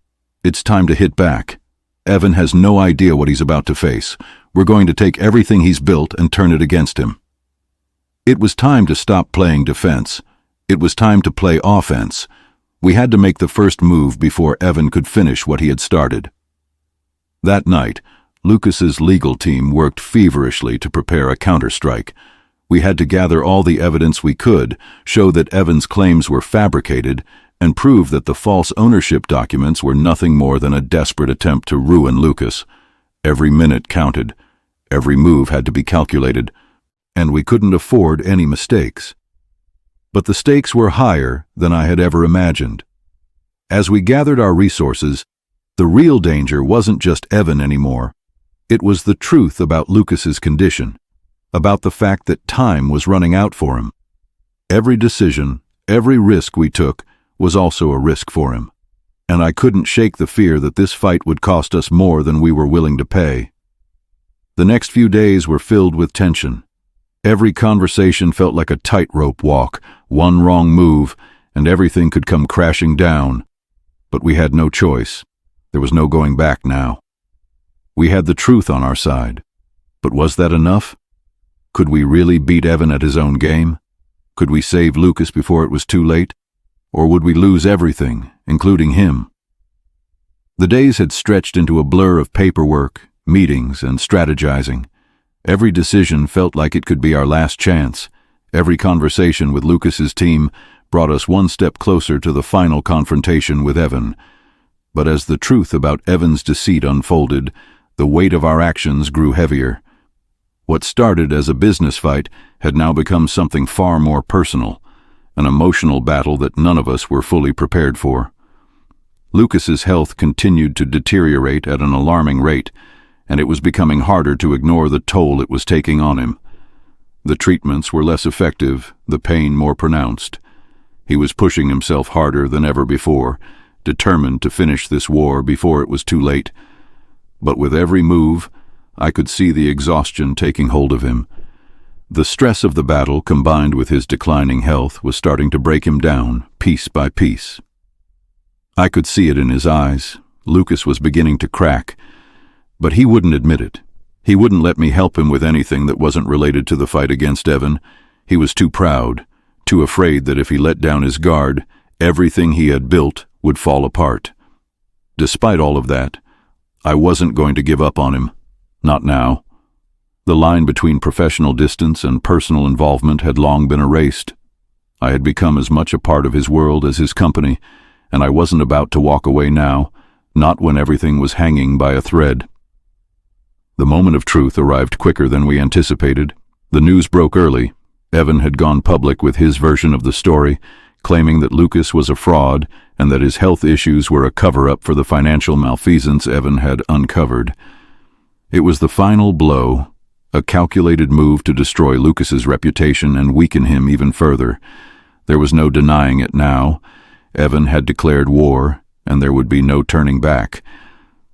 It's time to hit back. Evan has no idea what he's about to face. We're going to take everything he's built and turn it against him. It was time to stop playing defense. It was time to play offense. We had to make the first move before Evan could finish what he had started. That night, Lucas's legal team worked feverishly to prepare a counterstrike. We had to gather all the evidence we could, show that Evan's claims were fabricated, and prove that the false ownership documents were nothing more than a desperate attempt to ruin Lucas. Every minute counted. Every move had to be calculated, and we couldn't afford any mistakes. But the stakes were higher than I had ever imagined. As we gathered our resources, the real danger wasn't just Evan anymore. It was the truth about Lucas's condition, about the fact that time was running out for him. Every decision, every risk we took was also a risk for him, and I couldn't shake the fear that this fight would cost us more than we were willing to pay. The next few days were filled with tension. Every conversation felt like a tightrope walk, one wrong move, and everything could come crashing down. But we had no choice. There was no going back now. We had the truth on our side. But was that enough? Could we really beat Evan at his own game? Could we save Lucas before it was too late? Or would we lose everything, including him? The days had stretched into a blur of paperwork, meetings, and strategizing. Every decision felt like it could be our last chance. Every conversation with Lucas's team brought us one step closer to the final confrontation with Evan. But as the truth about Evan's deceit unfolded, the weight of our actions grew heavier. What started as a business fight had now become something far more personal, an emotional battle that none of us were fully prepared for. Lucas's health continued to deteriorate at an alarming rate, and it was becoming harder to ignore the toll it was taking on him. The treatments were less effective, the pain more pronounced. He was pushing himself harder than ever before, determined to finish this war before it was too late. But with every move, I could see the exhaustion taking hold of him. The stress of the battle, combined with his declining health, was starting to break him down, piece by piece. I could see it in his eyes. Lucas was beginning to crack, but he wouldn't admit it. He wouldn't let me help him with anything that wasn't related to the fight against Evan. He was too proud, too afraid that if he let down his guard, everything he had built would fall apart. Despite all of that, I wasn't going to give up on him. Not now. The line between professional distance and personal involvement had long been erased. I had become as much a part of his world as his company, and I wasn't about to walk away now, not when everything was hanging by a thread. The moment of truth arrived quicker than we anticipated. The news broke early. Evan had gone public with his version of the story, claiming that Lucas was a fraud and that his health issues were a cover-up for the financial malfeasance Evan had uncovered. It was the final blow, a calculated move to destroy Lucas's reputation and weaken him even further. There was no denying it now. Evan had declared war, and there would be no turning back.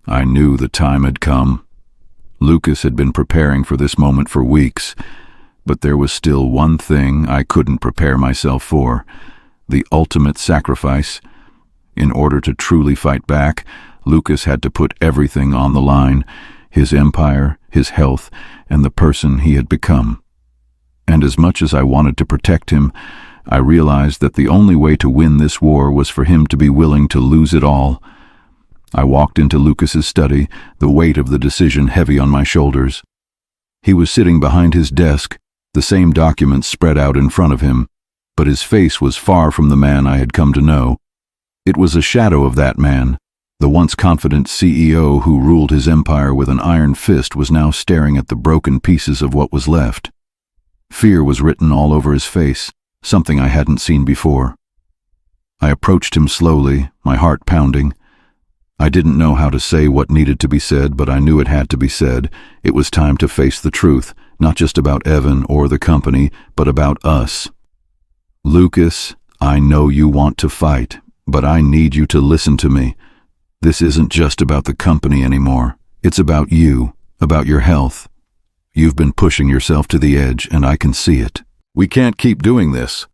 I knew the time had come. Lucas had been preparing for this moment for weeks, but there was still one thing I couldn't prepare myself for: the ultimate sacrifice. In order to truly fight back, Lucas had to put everything on the line: his empire, his health, and the person he had become. And as much as I wanted to protect him, I realized that the only way to win this war was for him to be willing to lose it all. I walked into Lucas's study, the weight of the decision heavy on my shoulders. He was sitting behind his desk, the same documents spread out in front of him, but his face was far from the man I had come to know. It was a shadow of that man. The once confident CEO who ruled his empire with an iron fist was now staring at the broken pieces of what was left. Fear was written all over his face, something I hadn't seen before. I approached him slowly, my heart pounding. I didn't know how to say what needed to be said, but I knew it had to be said. It was time to face the truth, not just about Evan or the company, but about us. Lucas, I know you want to fight, but I need you to listen to me. This isn't just about the company anymore. It's about you, about your health. You've been pushing yourself to the edge, and I can see it. We can't keep doing this.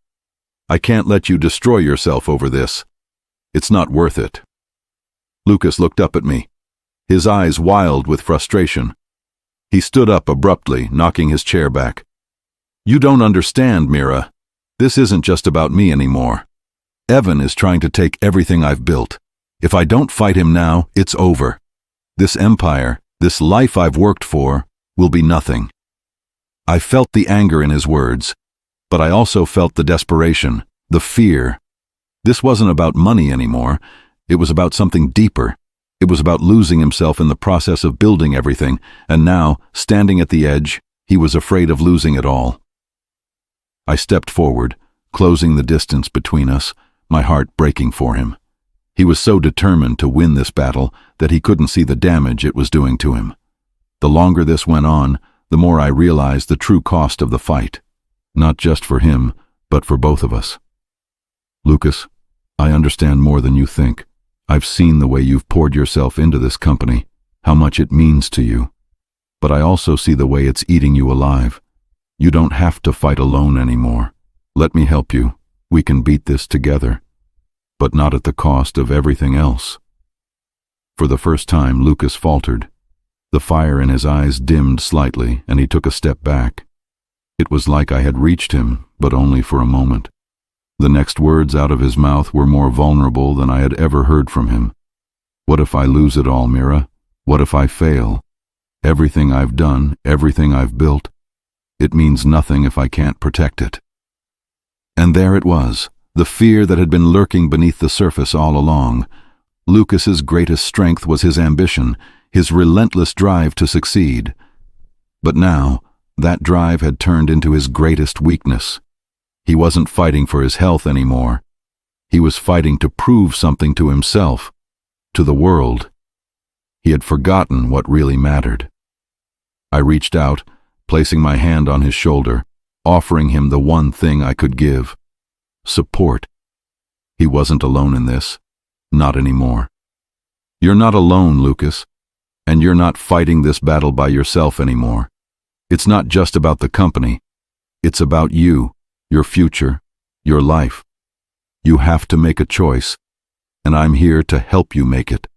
I can't let you destroy yourself over this. It's not worth it. Lucas looked up at me, his eyes wild with frustration. He stood up abruptly, knocking his chair back. You don't understand, Mira. This isn't just about me anymore. Evan is trying to take everything I've built. If I don't fight him now, it's over. This empire, this life I've worked for, will be nothing. I felt the anger in his words, but I also felt the desperation, the fear. This wasn't about money anymore. It was about something deeper. It was about losing himself in the process of building everything, and now, standing at the edge, he was afraid of losing it all. I stepped forward, closing the distance between us, my heart breaking for him. He was so determined to win this battle that he couldn't see the damage it was doing to him. The longer this went on, the more I realized the true cost of the fight, not just for him, but for both of us. Lucas, I understand more than you think. I've seen the way you've poured yourself into this company, how much it means to you. But I also see the way it's eating you alive. You don't have to fight alone anymore. Let me help you. We can beat this together, but not at the cost of everything else. For the first time, Lucas faltered. The fire in his eyes dimmed slightly, and he took a step back. It was like I had reached him, but only for a moment. The next words out of his mouth were more vulnerable than I had ever heard from him. What if I lose it all, Mira? What if I fail? Everything I've done, everything I've built, it means nothing if I can't protect it. And there it was, the fear that had been lurking beneath the surface all along. Lucas's greatest strength was his ambition, his relentless drive to succeed. But now, that drive had turned into his greatest weakness. He wasn't fighting for his health anymore. He was fighting to prove something to himself, to the world. He had forgotten what really mattered. I reached out, placing my hand on his shoulder, offering him the one thing I could give: support. He wasn't alone in this. Not anymore. You're not alone, Lucas, and you're not fighting this battle by yourself anymore. It's not just about the company. It's about you, your future, your life. You have to make a choice, and I'm here to help you make it.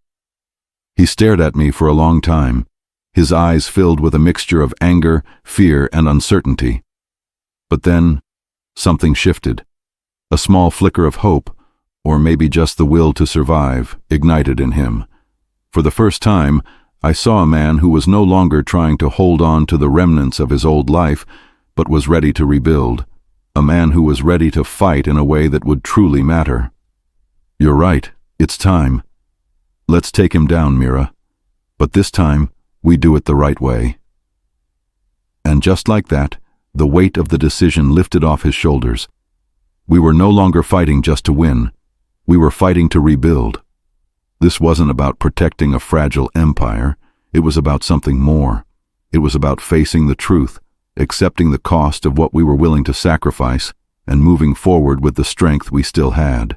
He stared at me for a long time, his eyes filled with a mixture of anger, fear, and uncertainty. But then, something shifted. A small flicker of hope, or maybe just the will to survive, ignited in him. For the first time, I saw a man who was no longer trying to hold on to the remnants of his old life, but was ready to rebuild. A man who was ready to fight in a way that would truly matter. "You're right, it's time. Let's take him down, Mira. But this time, we do it the right way." And just like that, the weight of the decision lifted off his shoulders. We were no longer fighting just to win. We were fighting to rebuild. This wasn't about protecting a fragile empire. It was about something more. It was about facing the truth, accepting the cost of what we were willing to sacrifice, and moving forward with the strength we still had.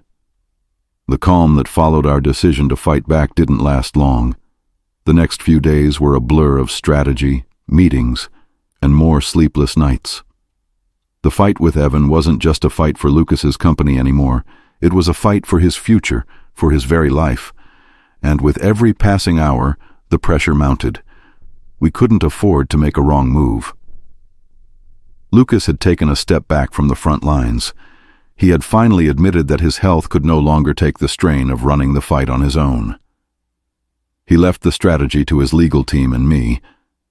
The calm that followed our decision to fight back didn't last long. The next few days were a blur of strategy, meetings, and more sleepless nights. The fight with Evan wasn't just a fight for Lucas's company anymore. It was a fight for his future, for his very life. And with every passing hour, the pressure mounted. We couldn't afford to make a wrong move. Lucas had taken a step back from the front lines. He had finally admitted that his health could no longer take the strain of running the fight on his own. He left the strategy to his legal team and me,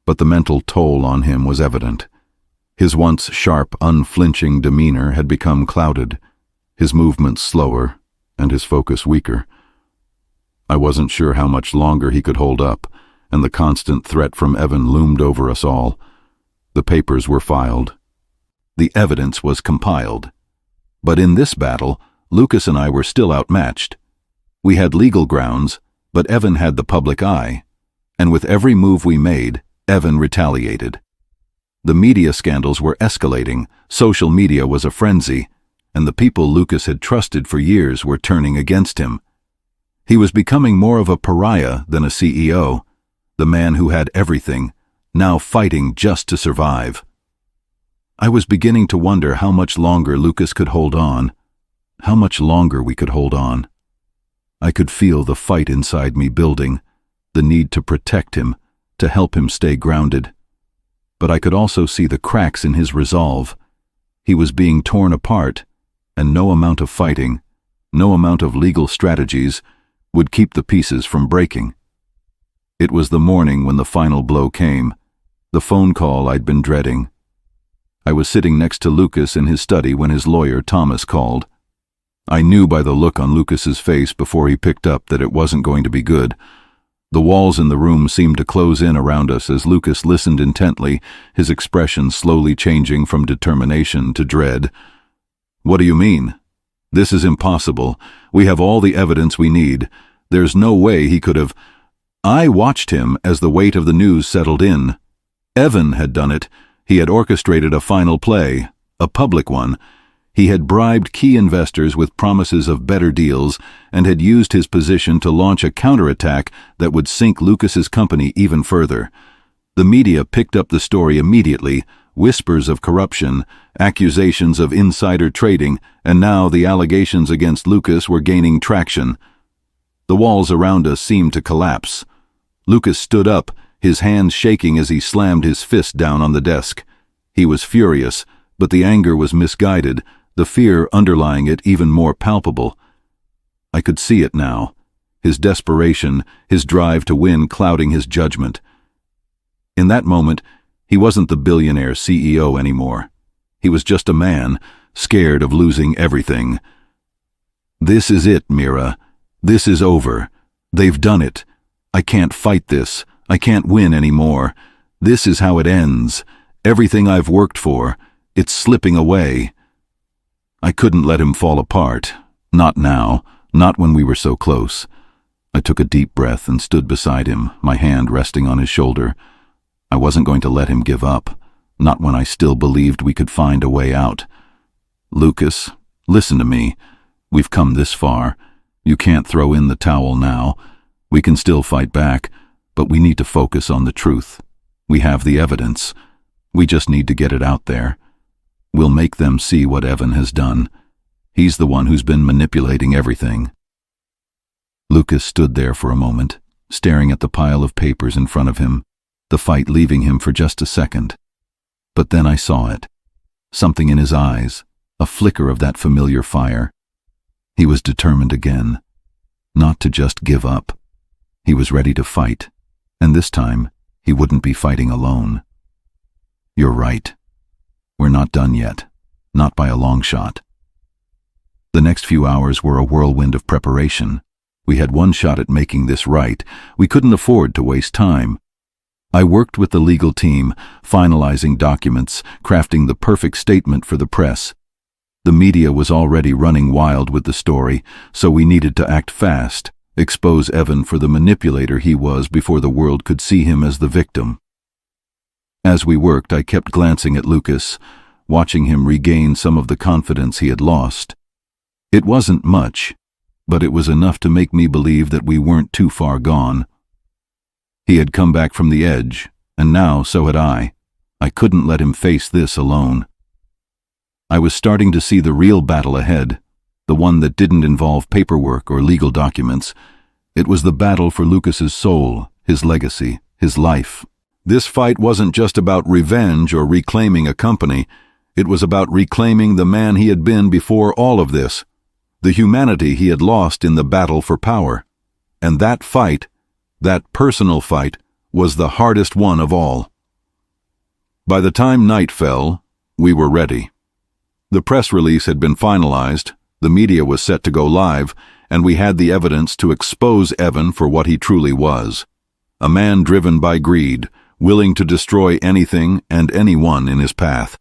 but the mental toll on him was evident. His once sharp, unflinching demeanor had become clouded, his movements slower, and his focus weaker. I wasn't sure how much longer he could hold up, and the constant threat from Evan loomed over us all. The papers were filed. The evidence was compiled. But in this battle, Lucas and I were still outmatched. We had legal grounds, but Evan had the public eye, and with every move we made, Evan retaliated. The media scandals were escalating, social media was a frenzy, and the people Lucas had trusted for years were turning against him. He was becoming more of a pariah than a CEO, the man who had everything, now fighting just to survive. I was beginning to wonder how much longer Lucas could hold on, how much longer we could hold on. I could feel the fight inside me building, the need to protect him, to help him stay grounded. But I could also see the cracks in his resolve. He was being torn apart, and no amount of fighting, no amount of legal strategies, would keep the pieces from breaking. It was the morning when the final blow came, the phone call I'd been dreading. I was sitting next to Lucas in his study when his lawyer, Thomas, called. I knew by the look on Lucas's face before he picked up that it wasn't going to be good. The walls in the room seemed to close in around us as Lucas listened intently, his expression slowly changing from determination to dread. "What do you mean? This is impossible. We have all the evidence we need. There's no way he could have—" I watched him as the weight of the news settled in. Evan had done it. He had orchestrated a final play, a public one. He had bribed key investors with promises of better deals and had used his position to launch a counterattack that would sink Lucas's company even further. The media picked up the story immediately, whispers of corruption, accusations of insider trading, and now the allegations against Lucas were gaining traction. The walls around us seemed to collapse. Lucas stood up, his hands shaking as he slammed his fist down on the desk. He was furious, but the anger was misguided, the fear underlying it even more palpable. I could see it now, his desperation, his drive to win clouding his judgment. In that moment, he wasn't the billionaire CEO anymore. He was just a man, scared of losing everything. "This is it, Mira. This is over. They've done it. I can't fight this. I can't win anymore. This is how it ends. Everything I've worked for, it's slipping away." I couldn't let him fall apart. Not now, not when we were so close. I took a deep breath and stood beside him, my hand resting on his shoulder. I wasn't going to let him give up, not when I still believed we could find a way out. "Lucas, listen to me. We've come this far. You can't throw in the towel now. We can still fight back, but we need to focus on the truth. We have the evidence. We just need to get it out there. We'll make them see what Evan has done. He's the one who's been manipulating everything." Lucas stood there for a moment, staring at the pile of papers in front of him, the fight leaving him for just a second. But then I saw it. Something in his eyes, a flicker of that familiar fire. He was determined again, not to just give up. He was ready to fight, and this time he wouldn't be fighting alone. "You're right. We're not done yet. not by a long shot. The next few hours were a whirlwind of preparation. We had one shot at making this right. We couldn't afford to waste time. I worked with the legal team, finalizing documents, crafting the perfect statement for the press. The media was already running wild with the story, so we needed to act fast, expose Evan for the manipulator he was before the world could see him as the victim. As we worked, I kept glancing at Lucas, watching him regain some of the confidence he had lost. It wasn't much, but it was enough to make me believe that we weren't too far gone. He had come back from the edge, and now so had I. I couldn't let him face this alone. I was starting to see the real battle ahead, the one that didn't involve paperwork or legal documents. It was the battle for Lucas's soul, his legacy, his life. This fight wasn't just about revenge or reclaiming a company. It was about reclaiming the man he had been before all of this, the humanity he had lost in the battle for power. And that fight, that personal fight, was the hardest one of all. By the time night fell, we were ready. The press release had been finalized, the media was set to go live, and we had the evidence to expose Evan for what he truly was. A man driven by greed, willing to destroy anything and anyone in his path.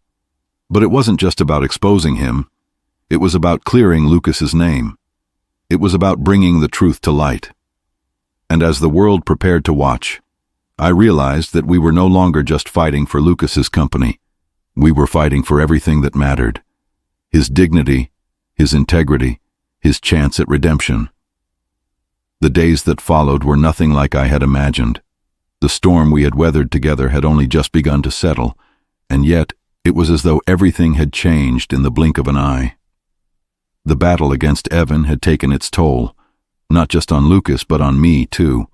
But it wasn't just about exposing him. It was about clearing Lucas's name. It was about bringing the truth to light. And as the world prepared to watch, I realized that we were no longer just fighting for Lucas's company. We were fighting for everything that mattered. His dignity, his integrity, his chance at redemption. The days that followed were nothing like I had imagined. The storm we had weathered together had only just begun to settle, and yet it was as though everything had changed in the blink of an eye. The battle against Evan had taken its toll, not just on Lucas but on me too.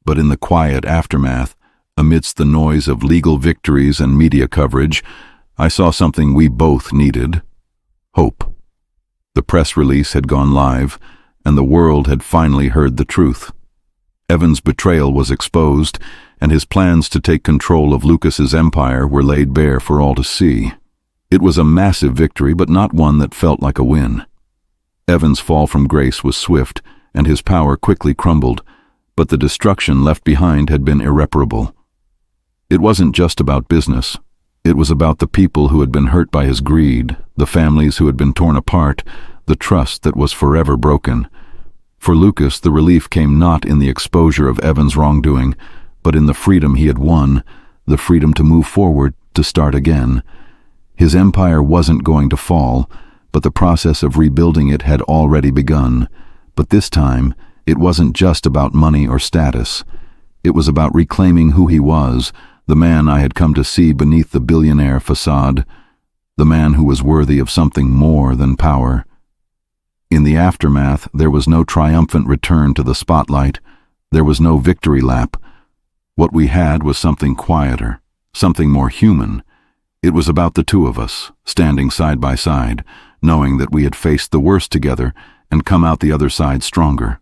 But in the quiet aftermath, amidst the noise of legal victories and media coverage, I saw something we both needed: hope. The press release had gone live, and the world had finally heard the truth. Evan's betrayal was exposed, and his plans to take control of Lucas's empire were laid bare for all to see. It was a massive victory, but not one that felt like a win. Evan's fall from grace was swift, and his power quickly crumbled, but the destruction left behind had been irreparable. It wasn't just about business. It was about the people who had been hurt by his greed, the families who had been torn apart, the trust that was forever broken. For Lucas, the relief came not in the exposure of Evan's wrongdoing, but in the freedom he had won, the freedom to move forward, to start again. His empire wasn't going to fall, but the process of rebuilding it had already begun. But this time, it wasn't just about money or status. It was about reclaiming who he was, the man I had come to see beneath the billionaire facade, the man who was worthy of something more than power. In the aftermath, there was no triumphant return to the spotlight. There was no victory lap. What we had was something quieter, something more human. It was about the two of us, standing side by side, knowing that we had faced the worst together and come out the other side stronger.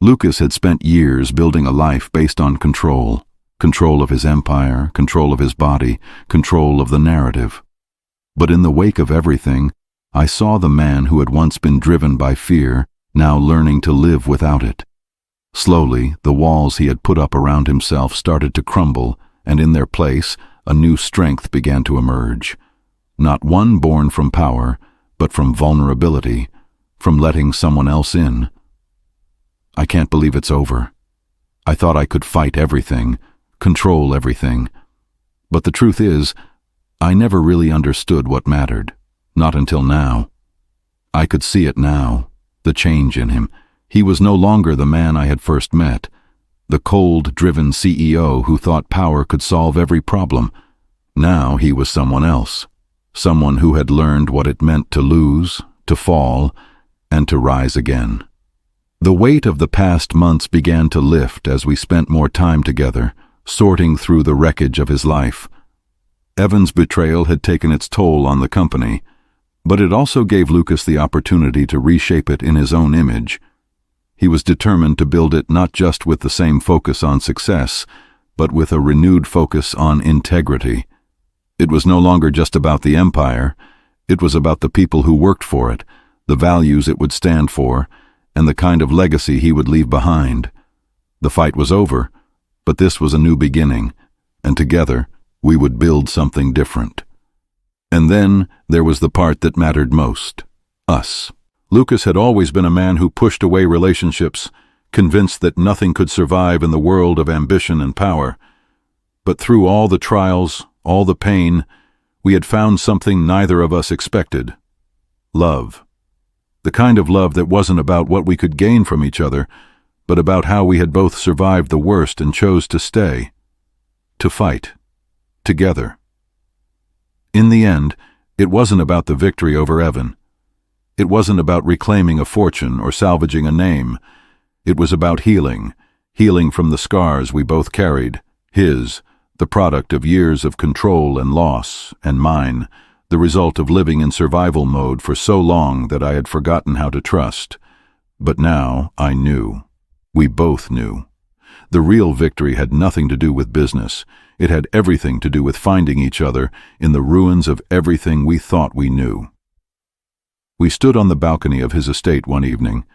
Lucas had spent years building a life based on control of his empire, control of his body, control of the narrative. But in the wake of everything, I saw the man who had once been driven by fear, now learning to live without it. Slowly, the walls he had put up around himself started to crumble, and in their place, a new strength began to emerge. Not one born from power, but from vulnerability, from letting someone else in. I can't believe it's over. I thought I could fight everything, control everything. But the truth is, I never really understood what mattered, not until now. I could see it now, the change in him. He was no longer the man I had first met, the cold, driven CEO who thought power could solve every problem. Now he was someone else, someone who had learned what it meant to lose, to fall, and to rise again. The weight of the past months began to lift as we spent more time together, sorting through the wreckage of his life. Evan's betrayal had taken its toll on the company, but it also gave Lucas the opportunity to reshape it in his own image. He was determined to build it not just with the same focus on success, but with a renewed focus on integrity. It was no longer just about the empire, It was about the people who worked for it, the values it would stand for, and the kind of legacy he would leave behind. The fight was over, but this was a new beginning, and together we would build something different. And then there was the part that mattered most: us. Lucas had always been a man who pushed away relationships, convinced that nothing could survive in the world of ambition and power. But through all the trials, all the pain, we had found something neither of us expected: love. The kind of love that wasn't about what we could gain from each other, but about how we had both survived the worst and chose to stay, to fight, together. In the end, it wasn't about the victory over Evan. It wasn't about reclaiming a fortune or salvaging a name. It was about healing from the scars we both carried, his, the product of years of control and loss, and mine, the result of living in survival mode for so long that I had forgotten how to trust. But now I knew. We both knew. The real victory had nothing to do with business. It had everything to do with finding each other in the ruins of everything we thought we knew. We stood on the balcony of his estate one evening,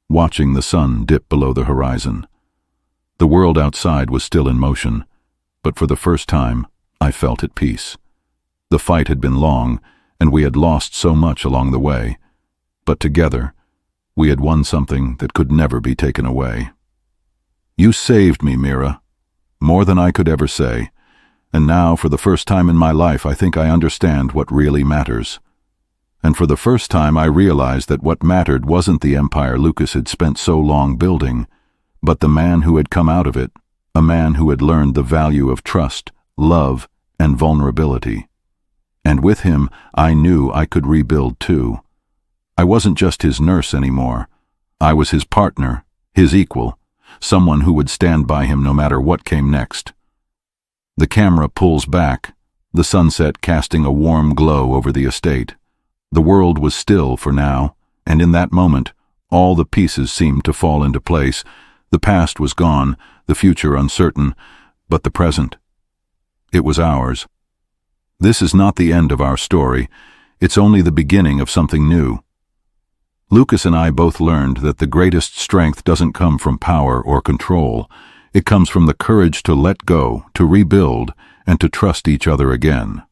watching the sun dip below the horizon. The world outside was still in motion, but for the first time, I felt at peace. The fight had been long, and we had lost so much along the way. But together, we had won something that could never be taken away. You saved me, Mira, more than I could ever say, and now, for the first time in my life, I think I understand what really matters. And for the first time, I realized that what mattered wasn't the empire Lucas had spent so long building, but the man who had come out of it, a man who had learned the value of trust, love, and vulnerability. And with him, I knew I could rebuild too. I wasn't just his nurse anymore. I was his partner, his equal, someone who would stand by him no matter what came next. The camera pulls back, the sunset casting a warm glow over the estate. The world was still for now, and in that moment, all the pieces seemed to fall into place. The past was gone, the future uncertain, but the present, it was ours. This is not the end of our story. It's only the beginning of something new. Lucas and I both learned that the greatest strength doesn't come from power or control. It comes from the courage to let go, to rebuild, and to trust each other again.